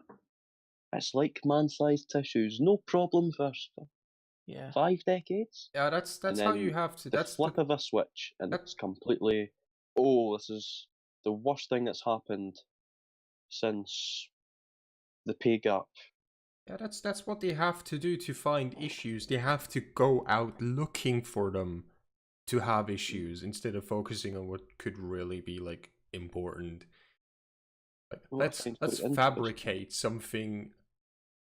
It's like man-sized tissues, no problem for yeah, 5 decades. Yeah, that's And how you then have to. the That's flip of a switch, and that- it's completely, oh, this is the worst thing that's happened since the pay gap. yeah, that's what they have to do to find issues. They have to go out looking for them to have issues instead of focusing on what could really be like important. Like, What I find let's quite interesting. fabricate something,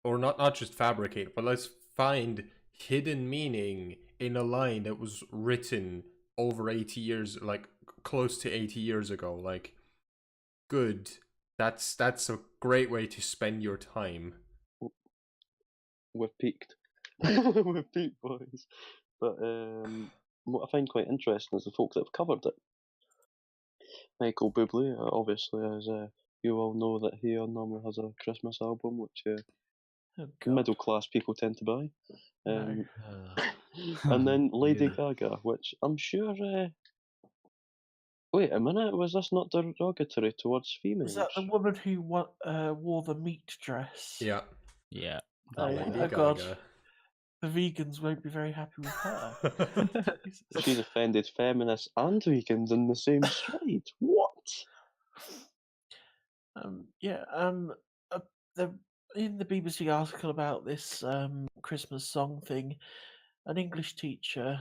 or not just fabricate, but let's find hidden meaning in a line that was written over 80 years, like close to 80 years ago. Like, good. That's a great way to spend your time. We've peaked. We've peaked, boys. But what I find quite interesting is the folk that have covered it. Michael Bublé, obviously, as you all know, that he normally has a Christmas album, which oh God, middle class people tend to buy. no. And then Lady Yeah. Gaga, which I'm sure. Wait a minute, was this not derogatory towards females? Was that the woman who wore the meat dress? Yeah. Yeah. Oh, That Lady one. God. Gaga. The vegans won't be very happy with her. She's offended feminists and vegans in the same stride. What? Yeah. In the BBC article about this Christmas song thing, an English teacher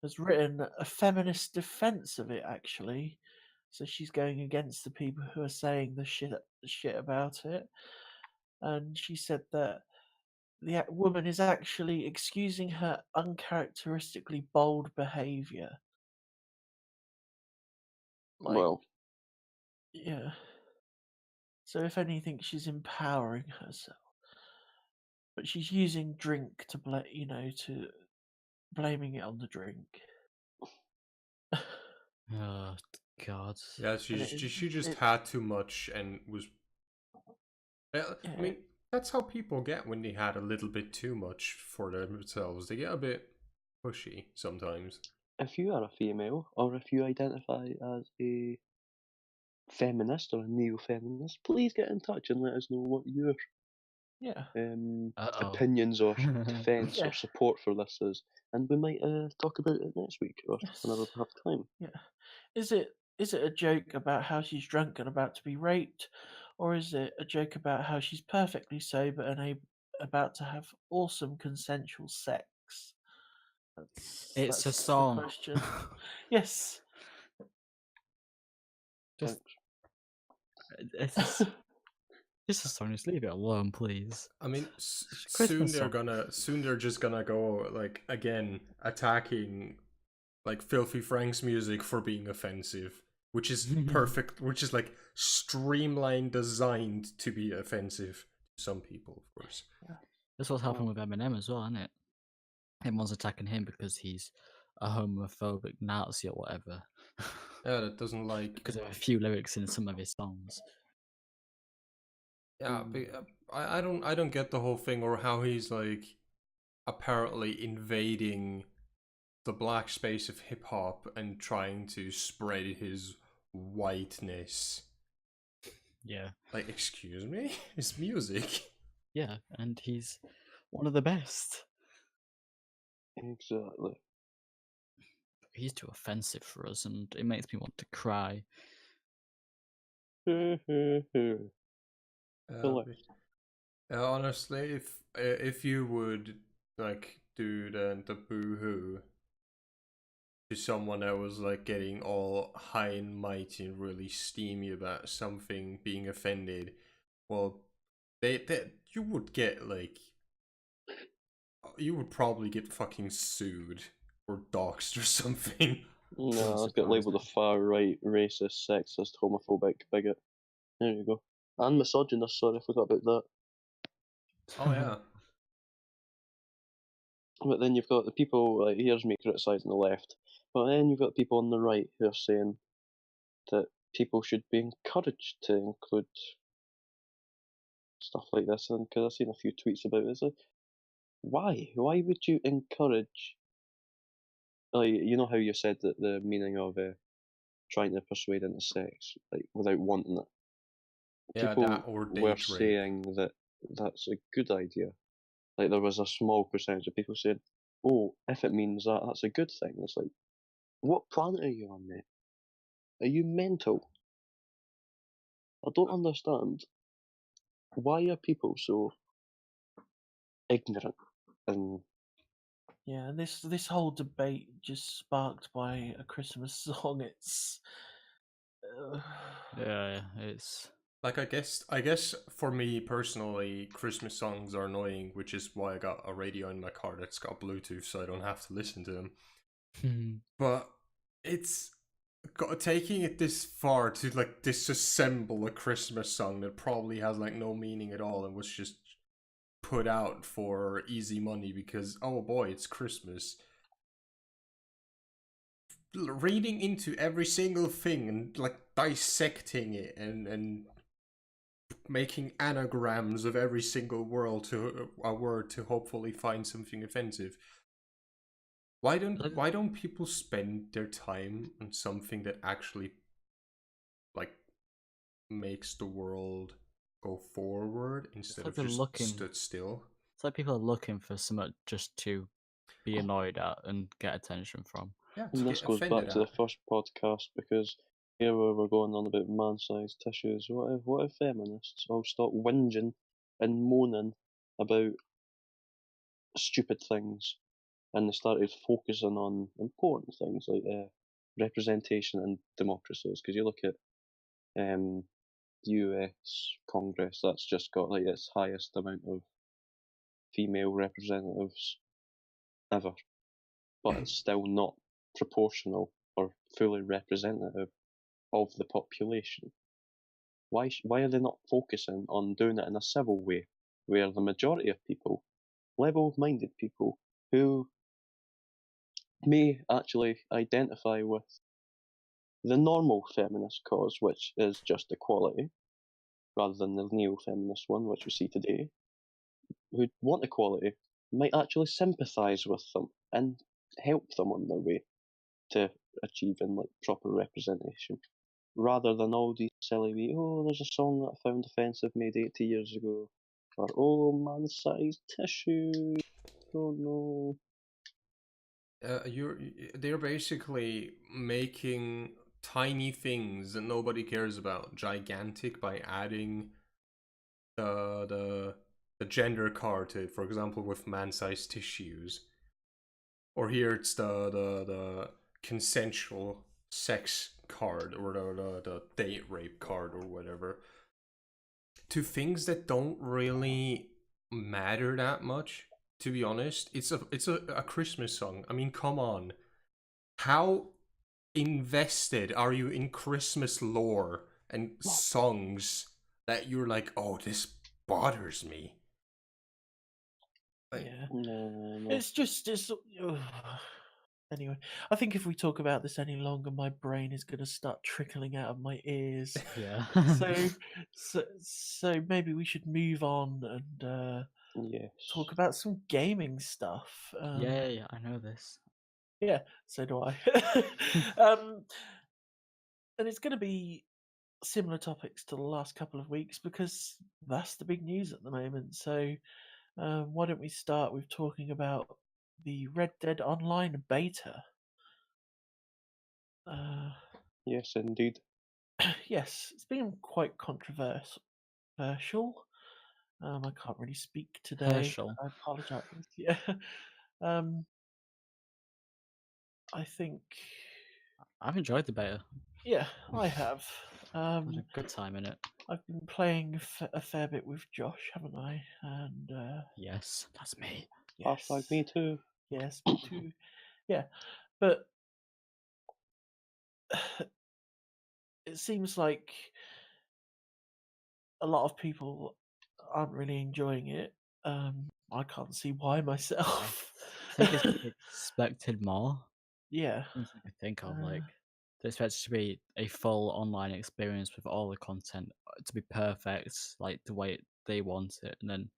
has written a feminist defense of it. Actually, so she's going against the people who are saying the shit about it, and she said that the woman is actually excusing her uncharacteristically bold behaviour. Like, Well, yeah. So if anything, she's empowering herself, but she's using drink to to blaming it on the drink. Oh God. Yeah, she just had too much and was. I mean, that's how people get when they had a little bit too much for themselves. They get a bit pushy sometimes. if you are a female, or if you identify as a feminist or a neo-feminist, please get in touch and let us know what your Yeah. opinions or defence Yeah. or support for this is, and we might talk about it next week or Yes. whenever we have time. Yeah. Is it a joke about how she's drunk and about to be raped, or is it a joke about how she's perfectly sober and about to have awesome consensual sex? It's a that's song. The question. Yes. Just Thanks. it's a song. Just leave it alone, please. I mean, Christmas soon they're just gonna go like again attacking like Filthy Frank's music for being offensive, which is perfect, which is like streamlined, designed to be offensive to some people, of course. That's what's happened with Eminem as well, isn't it? Everyone's attacking him because he's a homophobic Nazi or whatever. Yeah, that doesn't like. Because of a few lyrics in some of his songs. Yeah, but, I don't get the whole thing or how he's like apparently invading the black space of hip hop and trying to spread his whiteness. Yeah. Like, excuse me? It's music. Yeah, and he's one of the best. Exactly. He's too offensive for us, and it makes me want to cry. Honestly, if you would like do the boo-hoo to someone that was like getting all high and mighty and really steamy about something being offended, well, they you would get like, you would probably get fucking sued or doxxed or something. No, I've got labelled a far right, racist, sexist, homophobic bigot. There you go. And misogynist, sorry, I forgot about that. Oh yeah. But then you've got the people, like, here's me criticising the left, but then you've got people on the right who are saying that people should be encouraged to include stuff like this, and because I've seen a few tweets about it, it's like, why? Why would you encourage, like, you know how you said that the meaning of trying to persuade into sex, like, without wanting it? Yeah, People that or were date rape. saying that that's a good idea. Like, there was a small percentage of people saying, oh, if it means that, that's a good thing. It's like, what planet are you on, mate? Are you mental? I don't understand. Why are people so ignorant? And Yeah, and this whole debate just sparked by a Christmas song. It's Yeah, it's Like, I guess for me personally, Christmas songs are annoying, which is why I got a radio in my car that's got Bluetooth, so I don't have to listen to them. But it's taking it this far to like disassemble a Christmas song that probably has like no meaning at all and was just put out for easy money because, oh boy, it's Christmas. Reading into every single thing and like dissecting it and making anagrams of every single word to hopefully find something offensive. Why don't people spend their time on something that actually like makes the world go forward instead like of just looking- stood still? it's like people are looking for something just to be annoyed at and get attention from. Yeah, and this goes back to the first podcast, because here we're going on about man-sized tissues. What if feminists all stop whinging and moaning about stupid things, and they started focusing on important things like representation and democracies? Because you look at US Congress, that's just got like its highest amount of female representatives ever, but it's still not proportional or fully representative of the population. Why are they not focusing on doing it in a civil way, where the majority of people, level-minded people, who may actually identify with the normal feminist cause, which is just equality, rather than the neo-feminist one, which we see today, who want equality, might actually sympathise with them and help them on their way to achieving like proper representation, rather than all these silly wee, oh, there's a song that I found offensive made 80 years ago, or oh, man-sized tissue, oh no. They're basically making tiny things that nobody cares about gigantic by adding the gender card to it. For example, with man-sized tissues, or here it's the consensual sex card or the date rape card or whatever, to things that don't really matter that much. To be honest, it's a Christmas song. I mean, come on. How invested are you in Christmas lore and songs that you're like, oh, this bothers me? Like, yeah, No. it's just anyway. I think if we talk about this any longer, my brain is going to start trickling out of my ears. Yeah. So maybe we should move on and Yes. talk about some gaming stuff. yeah, I know this. Yeah, so do I. And it's going to be similar topics to the last couple of weeks because that's the big news at the moment. So why don't we start with talking about the Red Dead Online beta? Yes, indeed. Yes, it's been quite controversial. I can't really speak today. Herschel. I apologise. Yeah. I think. I've enjoyed the beta. Yeah, I have. Had a good time in it. I've been playing a fair bit with Josh, haven't I? And Yes, that's me. yes, Hashtag me too. yes, me too. Yeah, but it seems like a lot of people aren't really enjoying it. I can't see why myself. I think it's expected more. Yeah. Things I could think of, like they expect it to be a full online experience with all the content to be perfect, like the way they want it, and then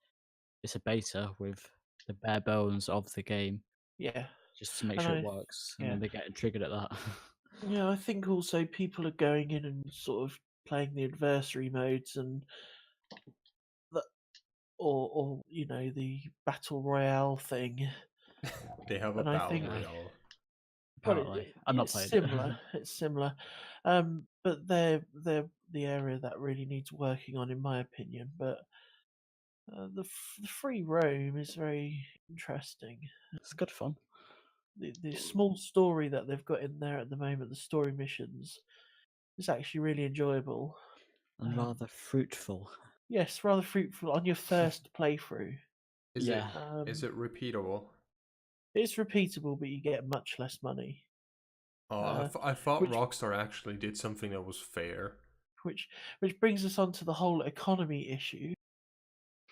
it's a beta with the bare bones of the game, Yeah. just to make And sure it works, and then they get triggered at that. Yeah, I think also people are going in and sort of playing the adversary modes and or you know the battle royale thing. They have a And I battle think royale. Apparently, I'm not it's playing similar. It's similar, but they're the area that really needs working on, in my opinion. But the free roam is very interesting. It's good fun The small story that they've got in there at the moment, the story missions, is actually really enjoyable. and rather fruitful. Yes, rather fruitful on your first playthrough. Is Yeah. it repeatable? It's repeatable, but you get much less money. I thought which- Rockstar actually did something that was fair. Which brings us on to the whole economy issue,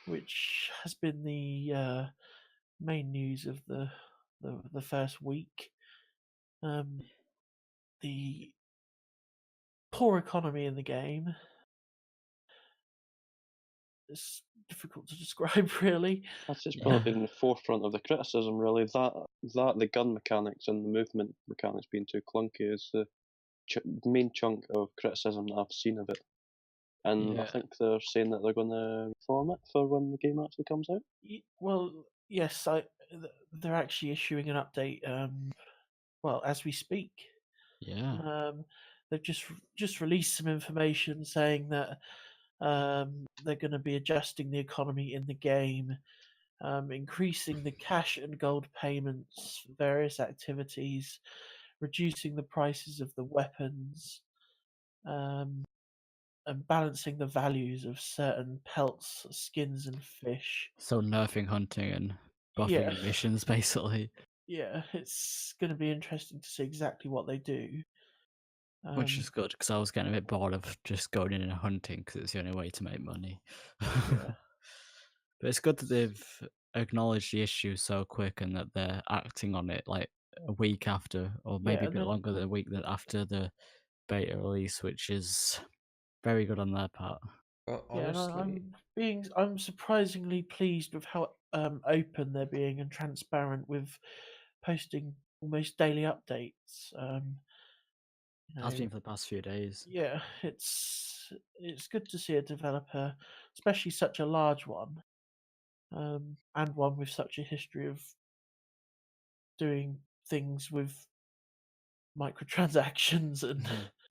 which has been the main news of the first week. The poor economy in the game. It's difficult to describe, really. That's just Yeah. probably been in the forefront of the criticism, really. That the gun mechanics and the movement mechanics being too clunky is the main chunk of criticism that I've seen of it. And I Yeah. think they're saying that they're going to reform it for when the game actually comes out. Well, yes, they're actually issuing an update. Well, as we speak. Yeah. They've just released some information saying that they're going to be adjusting the economy in the game, increasing the cash and gold payments for various activities, reducing the prices of the weapons, and balancing the values of certain pelts, skins, and fish. So nerfing hunting and buffing missions, basically. Yeah, it's going to be interesting to see exactly what they do. Which is good, because I was getting a bit bored of just going in and hunting, because it's the only way to make money. Yeah. But it's good that they've acknowledged the issue so quick and that they're acting on it like a week after, or maybe a bit longer than a week after the beta release, which is very good on their part. Well, Yeah, and honestly, I'm surprisingly pleased with how open they're being and transparent with posting almost daily updates. Has been for the past few days. Yeah, it's good to see a developer, especially such a large one, and one with such a history of doing things with microtransactions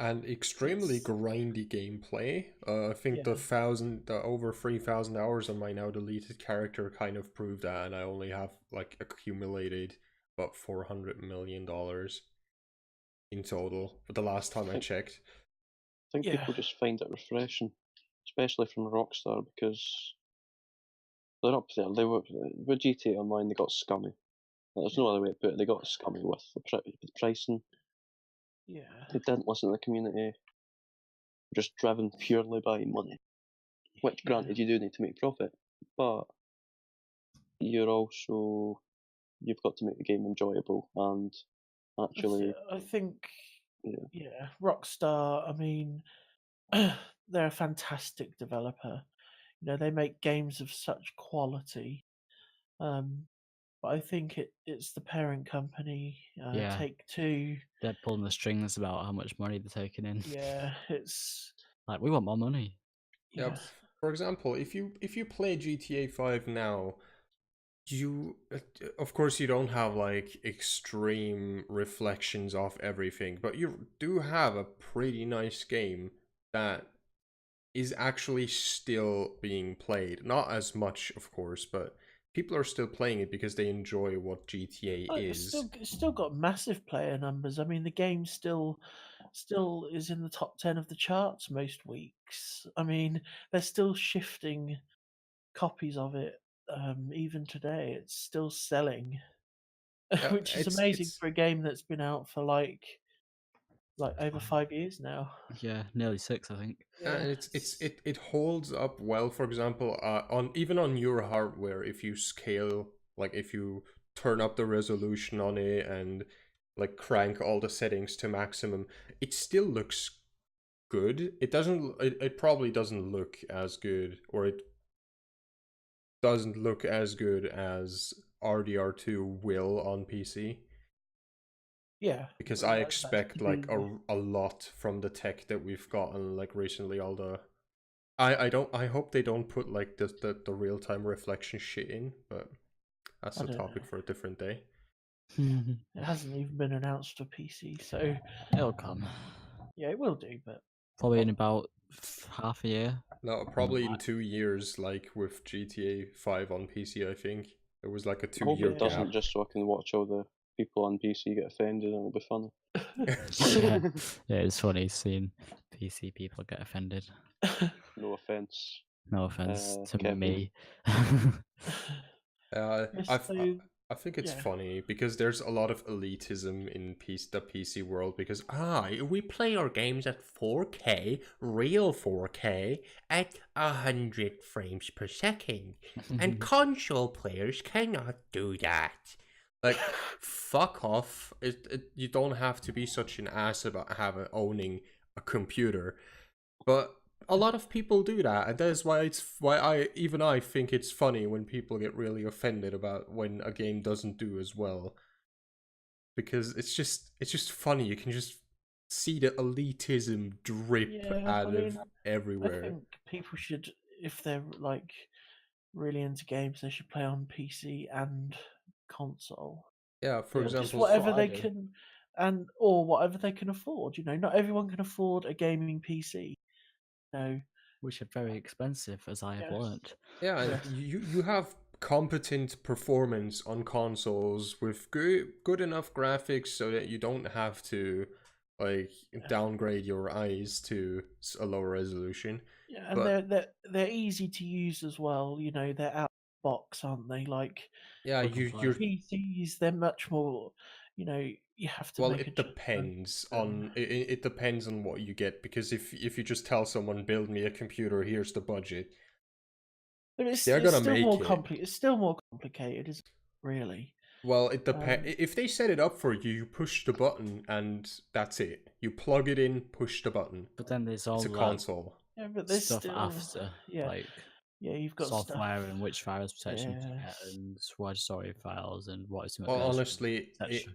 and extremely grindy gameplay. I think Yeah. the over 3,000 hours on my now deleted character kind of proved that, and I only have like accumulated about $400 million in total for the last time I checked. I think people just find it refreshing, especially from Rockstar, because they're up there. They were with GTA Online. They got scummy. There's no other way to put it. They got scummy with the pricing. Yeah. They didn't listen to the community. Just driven purely by money. Which, granted, you do need to make profit, but you've got to make the game enjoyable and actually. I think Yeah. Rockstar. I mean, they're a fantastic developer. You know, they make games of such quality. but I think it's the parent company, Yeah. Take-Two. They're pulling the strings about how much money they're taking in. Yeah, it's Like, we want more money. Yeah. yeah. For example, if you play GTA 5 now, you of course you don't have like extreme reflections of everything, but you do have a pretty nice game that is actually still being played. Not as much, of course, but people are still playing it because they enjoy what GTA Oh, is. it's still got massive player numbers. I mean, the game still is in the top 10 of the charts most weeks. I mean, they're still shifting copies of it. Even today, it's still selling, Yeah, which is amazing for a game that's been out for like over 5 years now. Yeah, nearly 6, I think. and it holds up well. For example, on your hardware, if you scale, like if you turn up the resolution on it and like crank all the settings to maximum, it still looks good. It probably doesn't look as good, or it doesn't look as good as RDR2 will on PC. Yeah, Because well, I that's to expect like be- a lot from the tech that we've gotten like recently. All the I hope they don't put like the real time reflection shit in, but that's I a don't topic know. for a different day. It hasn't even been announced for PC, so It'll come. yeah, it will do. But Probably in about half a year. No, probably in 2 years, like with GTA 5 on PC. I think there was like a I hope 2 year it gap. doesn't, just so I can watch all the people on PC get offended and it'll be funny. Yeah. Yeah, it's funny seeing PC people get offended. No offense. No offense to Kevin. me. I think it's yeah. funny because there's a lot of elitism in the PC world because we play our games at 4K, real 4K, at 100 frames per second, and console players cannot do that. Like, fuck off! You don't have to be such an ass about owning a computer, but a lot of people do that, and that is why I think it's funny when people get really offended about when a game doesn't do as well, because it's just funny. You can just see the elitism drip out of everywhere. I think people should, if they're like really into games, they should play on PC and console. Yeah, for Just example, whatever they can, or whatever they can afford. Not everyone can afford a gaming PC. Which are very expensive, as I have learnt. Yeah, and you have competent performance on consoles with good enough graphics so that you don't have to like downgrade your eyes to a lower resolution. Yeah, and they're easy to use as well. They're out of the box, aren't they? Like yeah, you're PCs, they're much more. You have to. Well, make it depends on it depends on what you get, because if you just tell someone build me a computer, here's the budget, they're gonna make it. It's still more complicated, isn't it, really? Well, it depends. If they set it up for you, you push the button and that's it. You plug it in, push the button. But then there's all It's a that console. Yeah, but there's stuff still, after, like you've got software stuff. and which virus protection to get Yes. and wide story files and what is Well, honestly, There's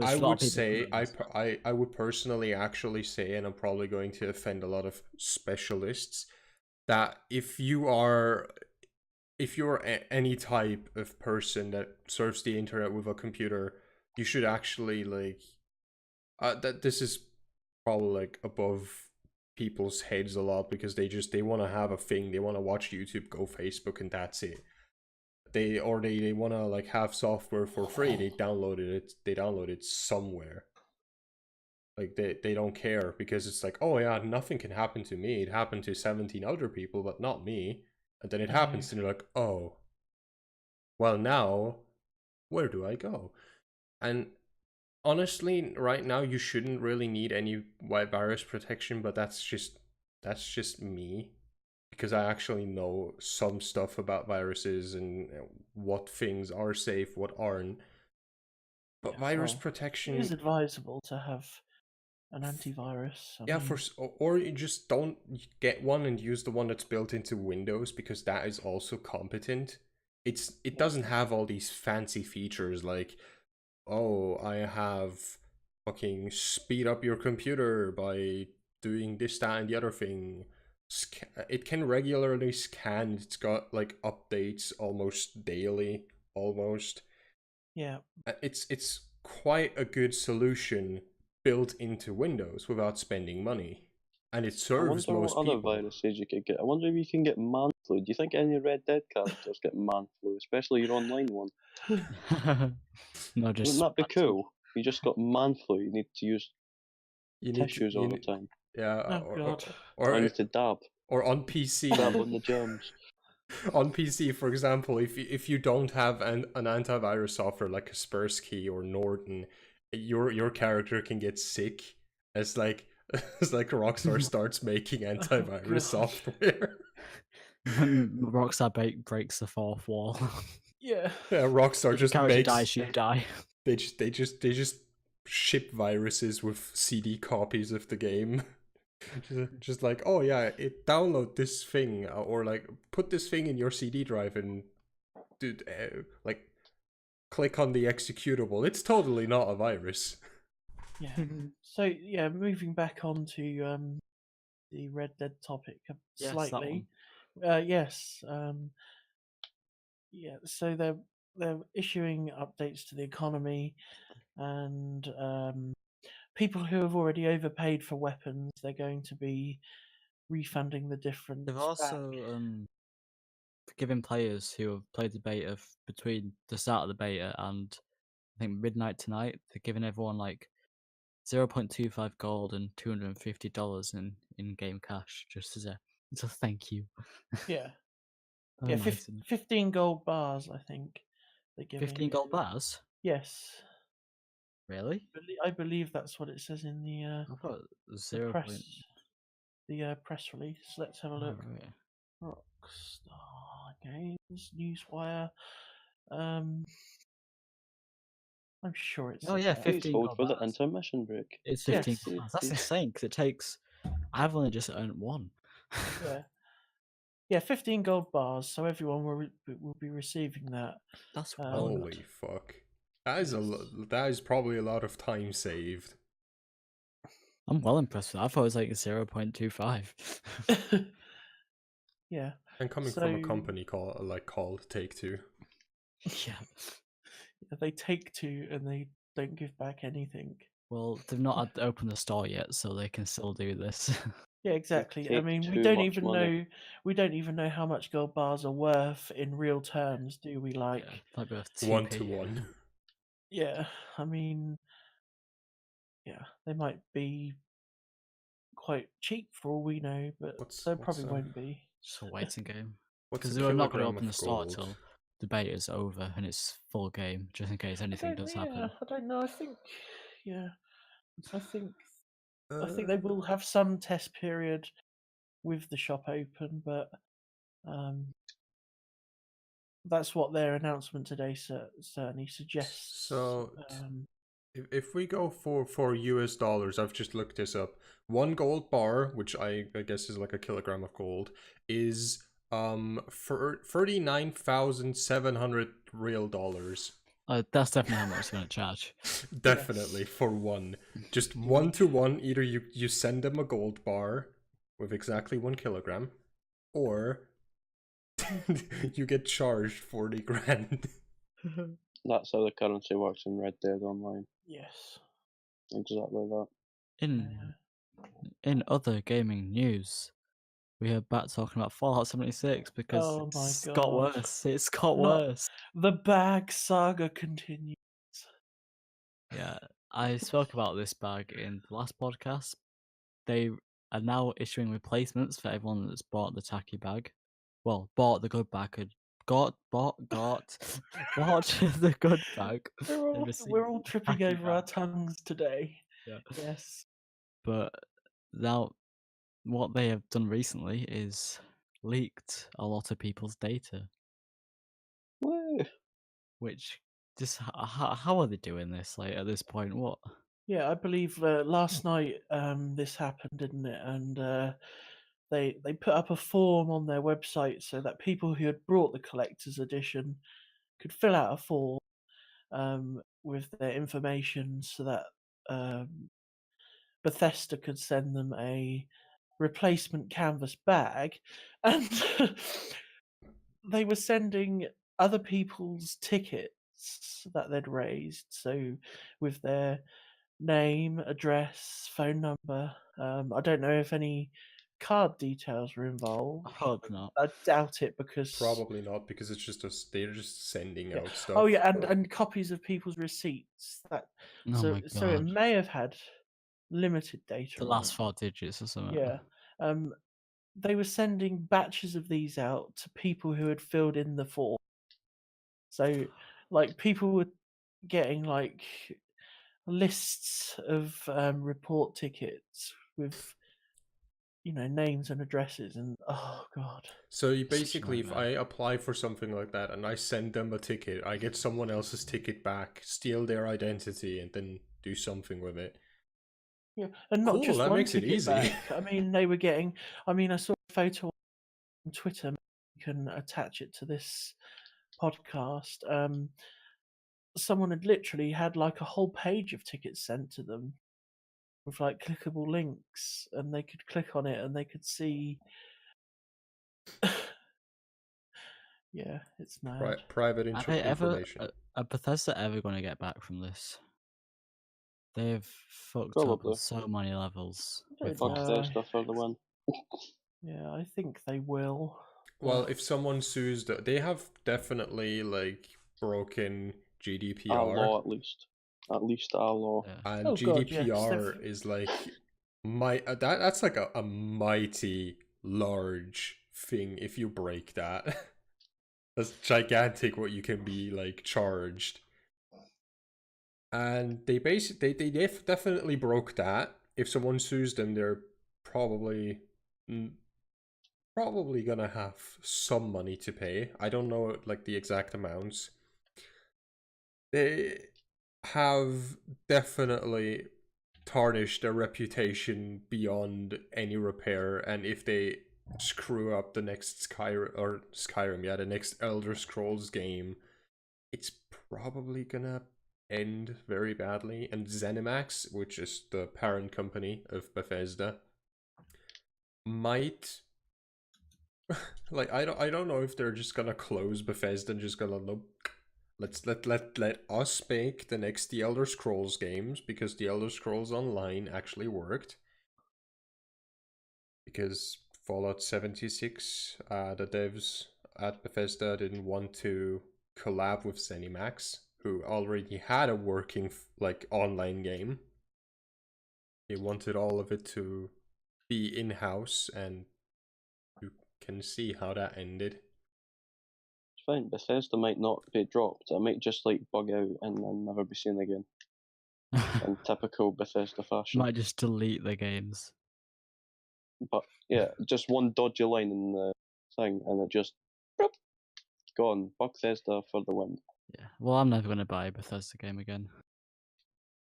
I a lot of would people say doing this. I would personally actually say, and I'm probably going to offend a lot of specialists, that if you're any type of person that surfs the internet with a computer, you should actually like that this is probably like above people's heads a lot, because they want to have a thing, they want to watch YouTube, go Facebook, and that's it. They want to like have software for free, they download it somewhere. Like they don't care, because it's like, oh yeah, nothing can happen to me, it happened to 17 other people but not me. And then it happens and you're like, oh, well, now where do I go? And honestly, right now you shouldn't really need any virus protection, but that's just me, because I actually know some stuff about viruses and what things are safe, what aren't. But virus protection, it is advisable to have an antivirus. or you just don't get one and use the one that's built into Windows, because that is also competent. it doesn't have all these fancy features like, oh, I have fucking speed up your computer by doing this, that, and the other thing. It can regularly scan. It's got like updates almost daily, almost. Yeah. It's quite a good solution built into Windows without spending money, and it I serves wonder most what other people. viruses you could get. I wonder if you can get man flu. Do you think any Red Dead characters get man flu, especially your online one? No, just Wouldn't that be cool? You just got man flu. You need to use You need tissues all the time. yeah, Oh God. Or or need to dab on PC. dab on the germs. On PC, for example, if you don't have an antivirus software like Kaspersky or Norton, your character can get sick as like as like Rockstar starts making antivirus God. software. Rockstar breaks the fourth wall. Yeah. Yeah, Rockstar If just your character makes dies, you die. they just ship viruses with CD copies of the game. Just like, oh yeah, download this thing, or like put this thing in your CD drive and like click on the executable. It's totally not a virus. Yeah. So yeah, moving back on to the Red Dead topic Yes, that slightly. one. Yes. Yeah. So they're issuing updates to the economy, and people who have already overpaid for weapons, they're going to be refunding the difference. They've also given players who have played the beta between the start of the beta and I think midnight tonight, they're giving everyone like 0.25 gold and $250 in game cash just as a thank you. Yeah. Oh, Yeah. nice. 15 gold bars, I think they're giving. 15 gold bars? Yes. Really? I believe that's what it says in the I thought it was the 0. press press release. Let's have a look. Right. Rockstar Games Newswire. I'm sure it's. Oh yeah, Please 15 hold gold for the bars. intermission break. It's 15 Yes. gold bars. That's insane because it takes. I've only just earned one. Yeah. Yeah, 15 gold bars, so everyone will be receiving that. That's well Holy good. fuck! That is that is probably a lot of time saved. I'm well impressed with that. I thought it was like 0.25. Yeah. And coming from a company called Take-Two. Yeah. They take two and they don't give back anything. Well, they've not opened the store yet, so they can still do this. Yeah, exactly. I take mean, we too don't much even money. know. We don't even know how much gold bars are worth in real terms, do we? Like, Yeah, like worth 1 2p. to 1. yeah. I mean, yeah, they might be quite cheap for all we know, but they probably won't be. Just a waiting game. What's Because a they're not going to kilogram open the of store gold? till the beta is over and it's full game, just in case anything does happen. I don't know. I think, yeah, I think they will have some test period with the shop open, but that's what their announcement today certainly suggests. So, if we go for US dollars, I've just looked this up. 1 gold bar, which I guess is like a kilogram of gold, is for 39,700 real dollars. That's definitely how much it's going to charge. Definitely for one, just 1 to 1. Either you send them a gold bar with exactly 1 kilogram, or you get charged 40 grand. That's how the currency works in Red Dead Online. Yes. Exactly that. In other gaming news, we are back talking about Fallout 76 because Oh my it's God. got worse. It's got worse. The bag saga continues. Yeah, I spoke about this bag in the last podcast. They are now issuing replacements for everyone that's bought the tacky bag. Well, bought the good bag. Bought the good bag. We're all tripping tacky over our bag. tongues today. Yeah. Yes. But now, what they have done recently is leaked a lot of people's data. Woo! Which just how are they doing this? Like at this point, what? Yeah, I believe last night this happened, didn't it? And they put up a form on their website so that people who had brought the collector's edition could fill out a form with their information so that Bethesda could send them a replacement canvas bag, and they were sending other people's tickets that they'd raised, so with their name, address, phone number. I don't know if any card details were involved. I hope not. I doubt it because Probably not, because it's just they're just sending Yeah. out stuff. Oh yeah, and copies of people's receipts. That Oh my so it God. may have had limited data. The on last it. 4 digits or something. Yeah. They were sending batches of these out to people who had filled in the form. So, like, people were getting like lists of report tickets with, names and addresses, and oh god. So you Such a basically, if I nightmare. apply for something like that and I send them a ticket, I get someone else's ticket back, steal their identity, and then do something with it. Yeah, and not Cool, just that one makes it ticket easy. back. I mean, they were getting. I mean, I saw a photo on Twitter. You can attach it to this podcast. Someone had literally had like a whole page of tickets sent to them with like clickable links, and they could click on it and they could see. Yeah, it's mad. Private Are they ever? information. Are Bethesda ever going to get back from this? They've fucked up Probably. on so many levels. I With don't Fuck this. know. Bethesda for the win. Yeah, I think they will. Well, but- if someone sues, they have definitely like broken Our GDPR, law, at least. At least our law. Yeah. and Oh god, yes, GDPR they've- is like that's like a mighty large thing. If you break that, that's gigantic. What you can be like charged, and they definitely broke that. If someone sues them, they're probably gonna have some money to pay. I don't know like the exact amounts. They have definitely tarnished their reputation beyond any repair, and if they screw up the next Skyrim, yeah, the next Elder Scrolls game, it's probably gonna end very badly. And ZeniMax, which is the parent company of Bethesda, might like I don't know if they're just gonna close Bethesda and just gonna look. Let us make the next The Elder Scrolls games, because The Elder Scrolls Online actually worked. Because Fallout 76, the devs at Bethesda didn't want to collab with ZeniMax, who already had a working like online game. They wanted all of it to be in-house, and you can see how that ended. It's fine. Bethesda might not be dropped. It might just like bug out and then never be seen again. In typical Bethesda fashion. Might just delete the games. But yeah, just one dodgy line in the thing and it just boop, gone. Bethesda for the win. Yeah. Well, I'm never going to buy a Bethesda game again.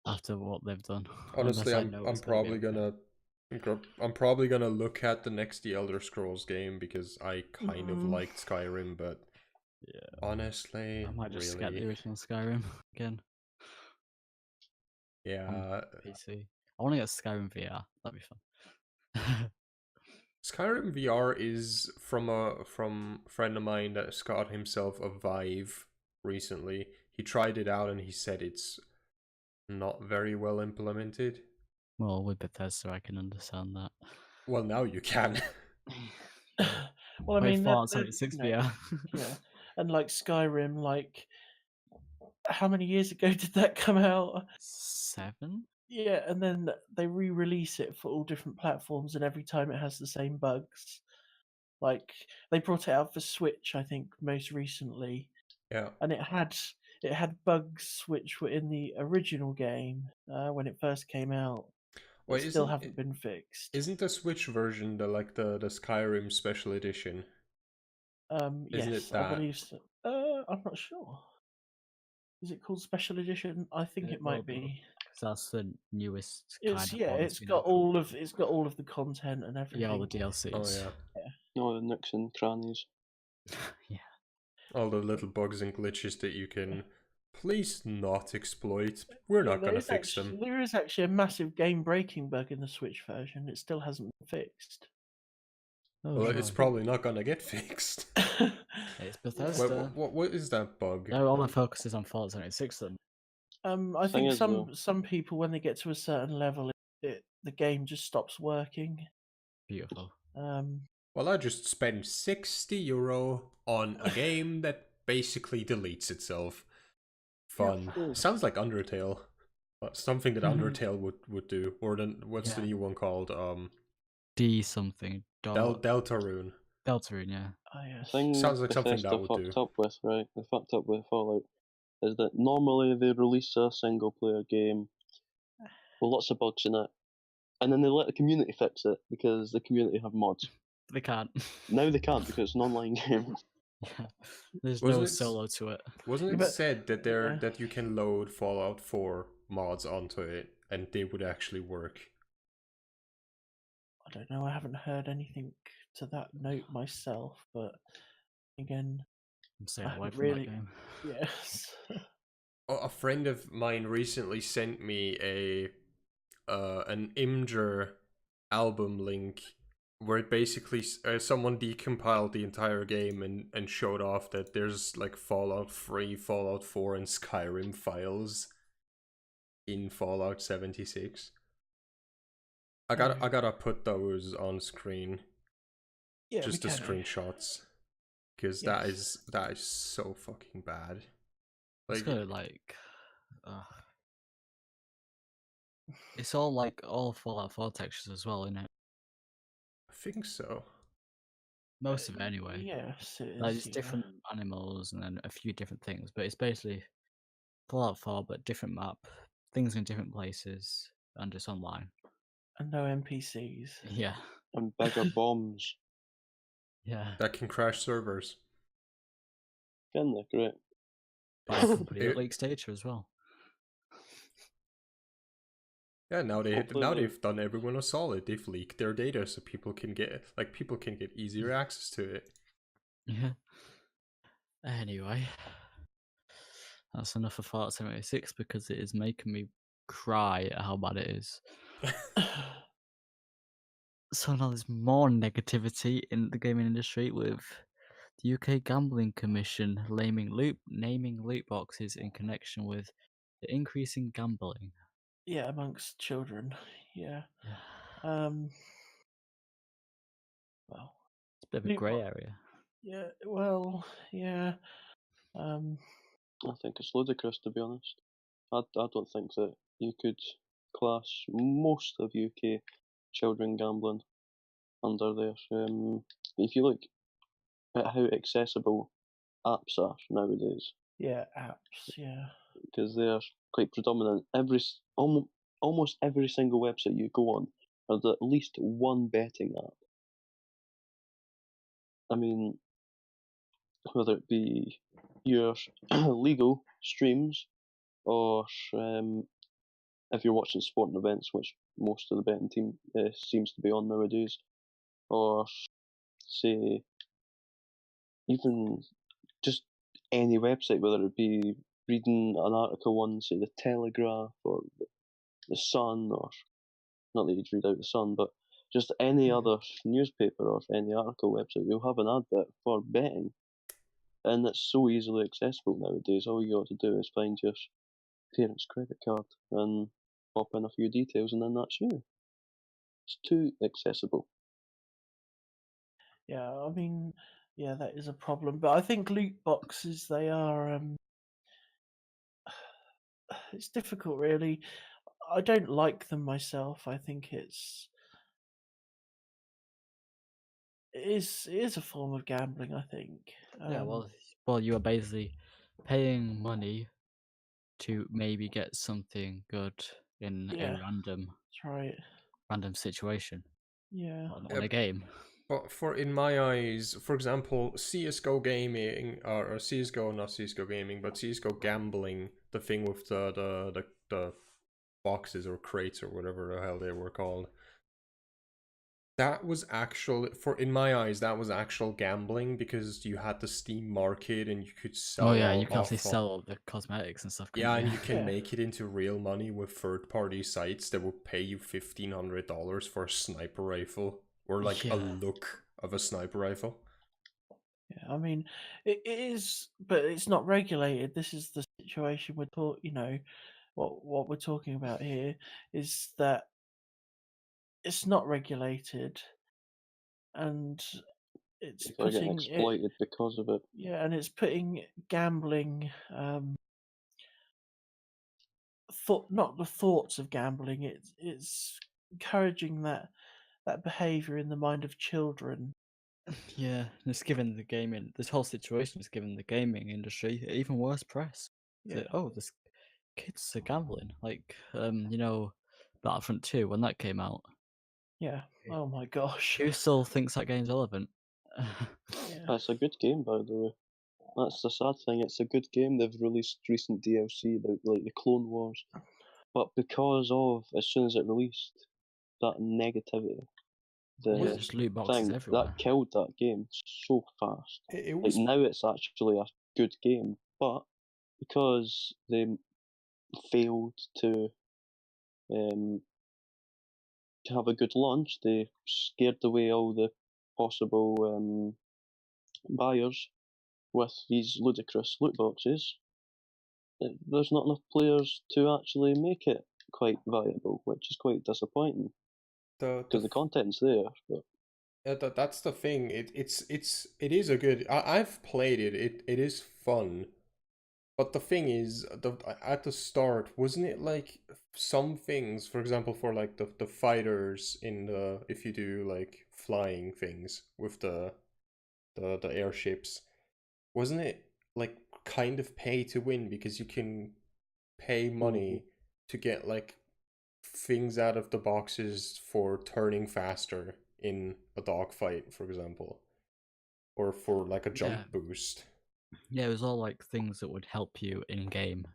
After what they've done. Honestly, Unless I know I'm it's gonna be probably okay. I'm probably gonna look at the next The Elder Scrolls game, because I kind of Mm. liked Skyrim, but Yeah. honestly, I might just get the really, original Skyrim again. yeah, PC. I want to get Skyrim VR. That'd be fun. Skyrim VR is from a friend of mine that got himself a Vive recently. He tried it out and he said it's not very well implemented. Well, with Bethesda, I can understand that. Well, now you can. Well, I Wait, mean, Fallout they're, 76 you know, VR. yeah, and like Skyrim, like how many years ago did that come out? 7? Yeah, and then they re-release it for all different platforms, and every time it has the same bugs. Like they brought it out for Switch, I think, most recently, Yeah. and it had bugs which were in the original game when it first came out. Wait, That still haven't been fixed. Isn't the Switch version the Skyrim Special Edition? Isn't Yes, it I that? believe so. I'm not sure. Is it called Special Edition? I think it might be. because that's the newest kind It's of yeah, one that's it's been got improved. all of the content and everything. Yeah, all the DLCs. Oh yeah, No, the nooks and crannies. Yeah. all the little bugs and glitches that you can please not exploit. We're Yeah, not gonna fix them. There is actually a massive game-breaking bug in the Switch version. It still hasn't been fixed. Oh, Well, joy. it's probably not gonna get fixed. It's Bethesda. What is that bug? No, all my focus is on Fallout 76 then. I Thing think is, some people, when they get to a certain level, the game just stops working. Beautiful. Well, I just spent €60 on a game that basically deletes itself. Fun. Yeah. Sounds like Undertale. Something that Undertale would do. Or then what's the Yeah. new one called? D something. Deltarune. Deltarune, yeah. Oh The yes. thing Sounds like something Bethesda that would fucked do. up with, right? They fucked up with Fallout is that normally they release a single player game with lots of bugs in it, and then they let the community fix it because the community have mods. They can't. Now they can't because it's an online game. Yeah. There's Wasn't no it solo to it. Wasn't Yeah, it but- said that yeah. that you can load Fallout 4 mods onto it and they would actually work? I don't know. I haven't heard anything to that note myself, but again, I'm staying I away haven't from really. that game. Yes. A friend of mine recently sent me an Imgur album link where it basically someone decompiled the entire game and showed off that there's like Fallout 3, Fallout 4, and Skyrim files in Fallout 76. I gotta put those on screen, Yeah, just the we can. screenshots, because Yes. that is so fucking bad. It's got like, it's all like all Fallout 4 textures as well, isn't it? I think so. Most of it anyway. Yes, it is. Like, it's yeah. different animals and then a few different things, but it's basically Fallout 4, but different map, things in different places, and just online. And no NPCs. Yeah, And bigger bombs. yeah. That can crash servers. Can they? Great. By a company that It- leaks data as well. Yeah, now Hopefully they've done everyone a solid. They've leaked their data so people can get easier access to it. Yeah. Anyway, that's enough of Fallout 76 because it is making me cry at how bad it is. So now there's more negativity in the gaming industry with the UK Gambling Commission naming loot boxes in connection with the increasing gambling. Yeah, amongst children. Yeah. Yeah. Well, It's a bit of a loot grey bo- area. yeah. Well, yeah. I think it's ludicrous, to be honest. I don't think that you could class most of UK children gambling under there. If you look at how accessible apps are nowadays, Yeah, apps. Yeah. because they are quite predominant. Almost every single website you go on has at least one betting app. I mean, whether it be your legal streams or if you're watching sporting events, which most of the betting team seems to be on nowadays, or say even just any website, whether it be reading an article on, say, the Telegraph or the Sun, or not that you'd read out the Sun, but just any other newspaper or any article website, you'll have an advert for betting. And it's so easily accessible nowadays. All you got to do is find your parents' credit card and pop in a few details, and then that's you. It's too accessible. Yeah, I mean, yeah, that is a problem. But I think loot boxes, they are. It's difficult, really. I don't like them myself. I think it is a form of gambling. I think. Yeah, well, you are basically paying money to maybe get something good in Yeah. a random That's right. situation Yeah. on Yep. a game. But in my eyes, for example, CS:GO gaming or CS:GO, not CS:GO gaming, but CS:GO gambling, the thing with the boxes or crates or whatever the hell they were called. That was actual, in my eyes, that was actual gambling because you had the Steam market and you could sell Oh yeah, you can off obviously sell all the cosmetics and stuff. yeah, Can't and you? you can Yeah. make it into real money with third-party sites that will pay you $1,500 for a sniper rifle or like a Yeah. look of a sniper rifle. Yeah, I mean, it is, but it's not regulated. This is the situation we're talking. You know, what we're talking about here is that it's not regulated, and it's People are getting putting it. exploited because of it. Yeah, and it's putting gambling. Not the thoughts of gambling. It's encouraging that behavior in the mind of children. Yeah, it's given the gaming. This whole situation has given the gaming industry even worse press. Yeah. Oh, this kids are gambling. Like, you know, Battlefront 2 when that came out. Yeah. Oh my gosh. Who still thinks that game's relevant? Yeah. It's a good game, by the way. That's the sad thing. It's a good game. They've released recent DLC, like the Clone Wars, but because of as soon as it released, that negativity, Yeah, the just loot boxes thing everywhere. that killed that game so fast. It Like was now, it's actually a good game, but because they failed to have a good launch, they scared away all the possible buyers with these ludicrous loot boxes. There's not enough players to actually make it quite viable, which is quite disappointing because the content's there. But that's the thing. It is a good. I've played it. It is fun. But the thing is, at the start, wasn't it like some things, for example, for like the fighters in the, if you do like flying things with the airships, wasn't it like kind of pay to win because you can pay money to get like things out of the boxes for turning faster in a dogfight, for example, or for like a jump Yeah. boost. Yeah, it was all like things that would help you in game,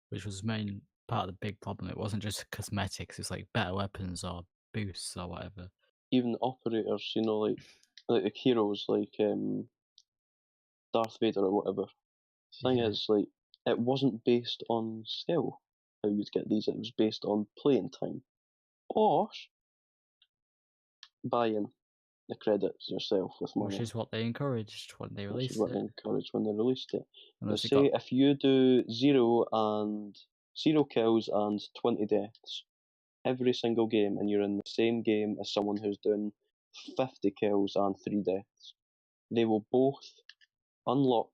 which was main part of the big problem. It wasn't just cosmetics; it's like better weapons or boosts or whatever. even operators, like the heroes, like Darth Vader or whatever. The thing Yeah. is, like, it wasn't based on skill how you'd get these. It was based on playing time or buying the credits yourself with money. Which is what they encouraged when they Which is released what they it. encouraged when they released it. They Unless it say got if you do 0 kills and 20 deaths every single game, and you're in the same game as someone who's doing 50 kills and 3 deaths, they will both unlock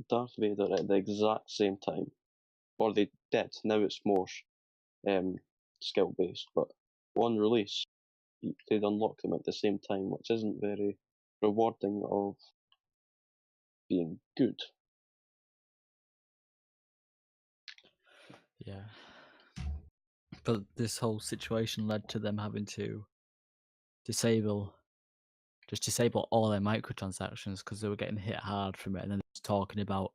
Darth Vader at the exact same time. Or they did. Now it's more skill based, but on release, they'd unlock them at the same time, which isn't very rewarding of being good. yeah. But this whole situation led to them having to disable all their microtransactions because they were getting hit hard from it, and then it's talking about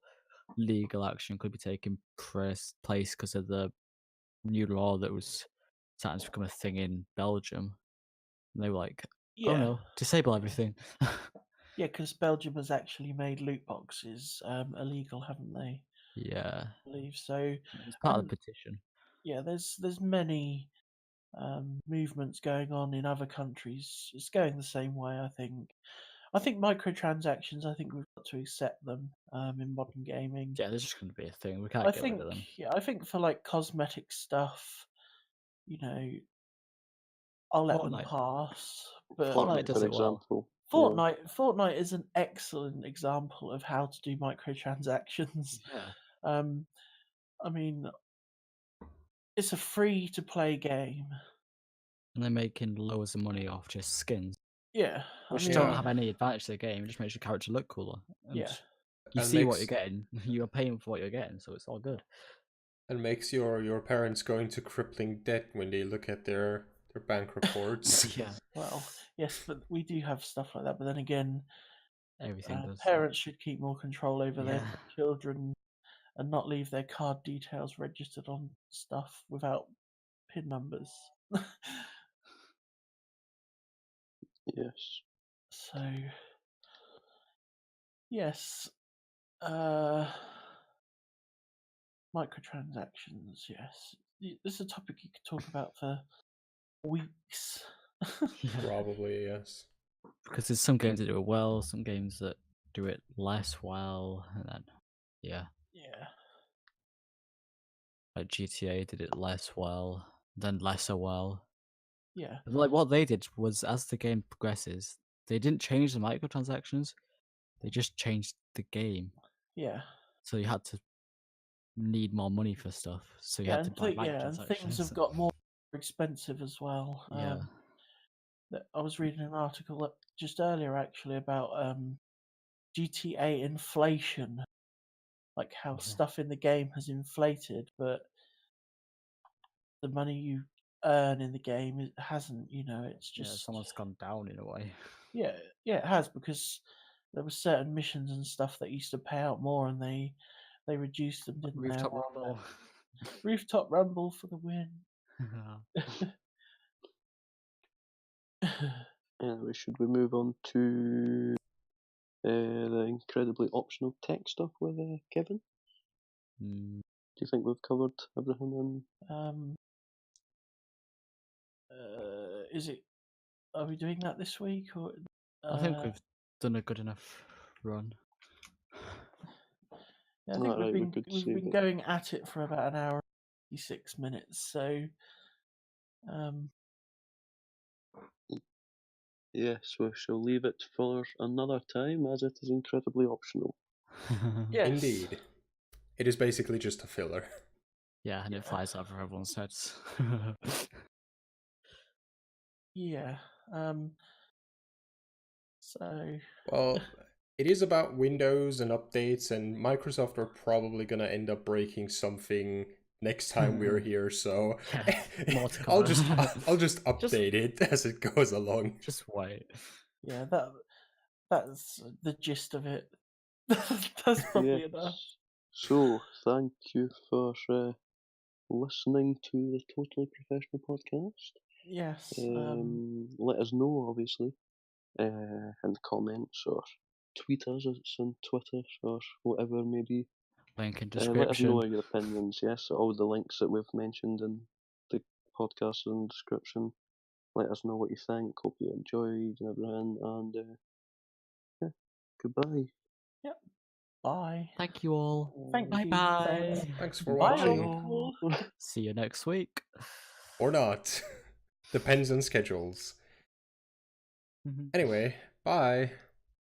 legal action could be taking place because of the new law that was starting to become a thing in Belgium. And they were like, "Oh Yeah. no, disable everything." Yeah, because Belgium has actually made loot boxes illegal, haven't they? Yeah, I believe so. it's part of And the petition. yeah, there's many movements going on in other countries. It's going the same way, I think. I think microtransactions. I think we've got to accept them in modern gaming. Yeah, they're just going to be a thing. We can't I get rid think. of them. Yeah, I think for like cosmetic stuff, I'll let them Fortnite. pass. But Fortnite like, does for it well. example. Fortnite is an excellent example of how to do microtransactions. Yeah. I mean, it's a free to play game. And they're making loads of money off just skins, Yeah, which I mean, don't have any advantage to the game. It just makes your character look cooler. And yeah, you And see what makes- you're getting. You're paying for what you're getting, so it's all good. And makes your parents go into crippling debt when they look at their bank reports. Yeah, well, yes, but we do have stuff like that. But then again, everything does. parents should keep more control over their Yeah. children and not leave their card details registered on stuff without PIN numbers. Yes. So, yes, microtransactions. Yes, this is a topic you could talk about for weeks. Probably, yes. Because there's some games that do it well, some games that do it less well, and then yeah, like GTA did it less well, then lesser well. Yeah, But, like what they did was, as the game progresses, they didn't change the microtransactions; they just changed the game. yeah, So you had to need more money for stuff. So you had to buy and microtransactions. things have got more expensive as well. Yeah. I was reading an article just earlier actually about GTA inflation, like how stuff in the game has inflated, but the money you earn in the game it hasn't. You know, it's just someone's gone down in a way. yeah, it has, because there were certain missions and stuff that used to pay out more, and they reduced them, didn't they? Rooftop Rumble. Rooftop Rumble for the win. Anyway, should we move on to the incredibly optional tech stuff with Kevin? Mm. Do you think we've covered everything? Is it? Are we doing that this week, or? I think we've done a good enough run. Yeah, I think we've been going at it for about an hour and 56 minutes. So, yes, we shall leave it for another time, as it is incredibly optional. yes. Indeed. It is basically just a filler. Yeah, and it flies over everyone's heads. Yeah. So. Well, it is about Windows and updates, and Microsoft are probably gonna end up breaking something next time we're here. So more to I'll cover. just update it as it goes along. Just wait. Yeah, that's the gist of it. That's probably enough. So, thank you for listening to the Totally Professional Podcast. Yes. Let us know, obviously, in the comments, or tweet us. It's on Twitter or whatever it may be. Link in Let us description. know your opinions. Yes, all the links that we've mentioned in the podcast are in the description. Let us know what you think. Hope you enjoyed and everything. And yeah, goodbye. Yep. Bye. Thank you all. Thank bye you. bye. Thanks for Bye watching. all. See you next week. Or not. Depends on schedules. Anyway, bye.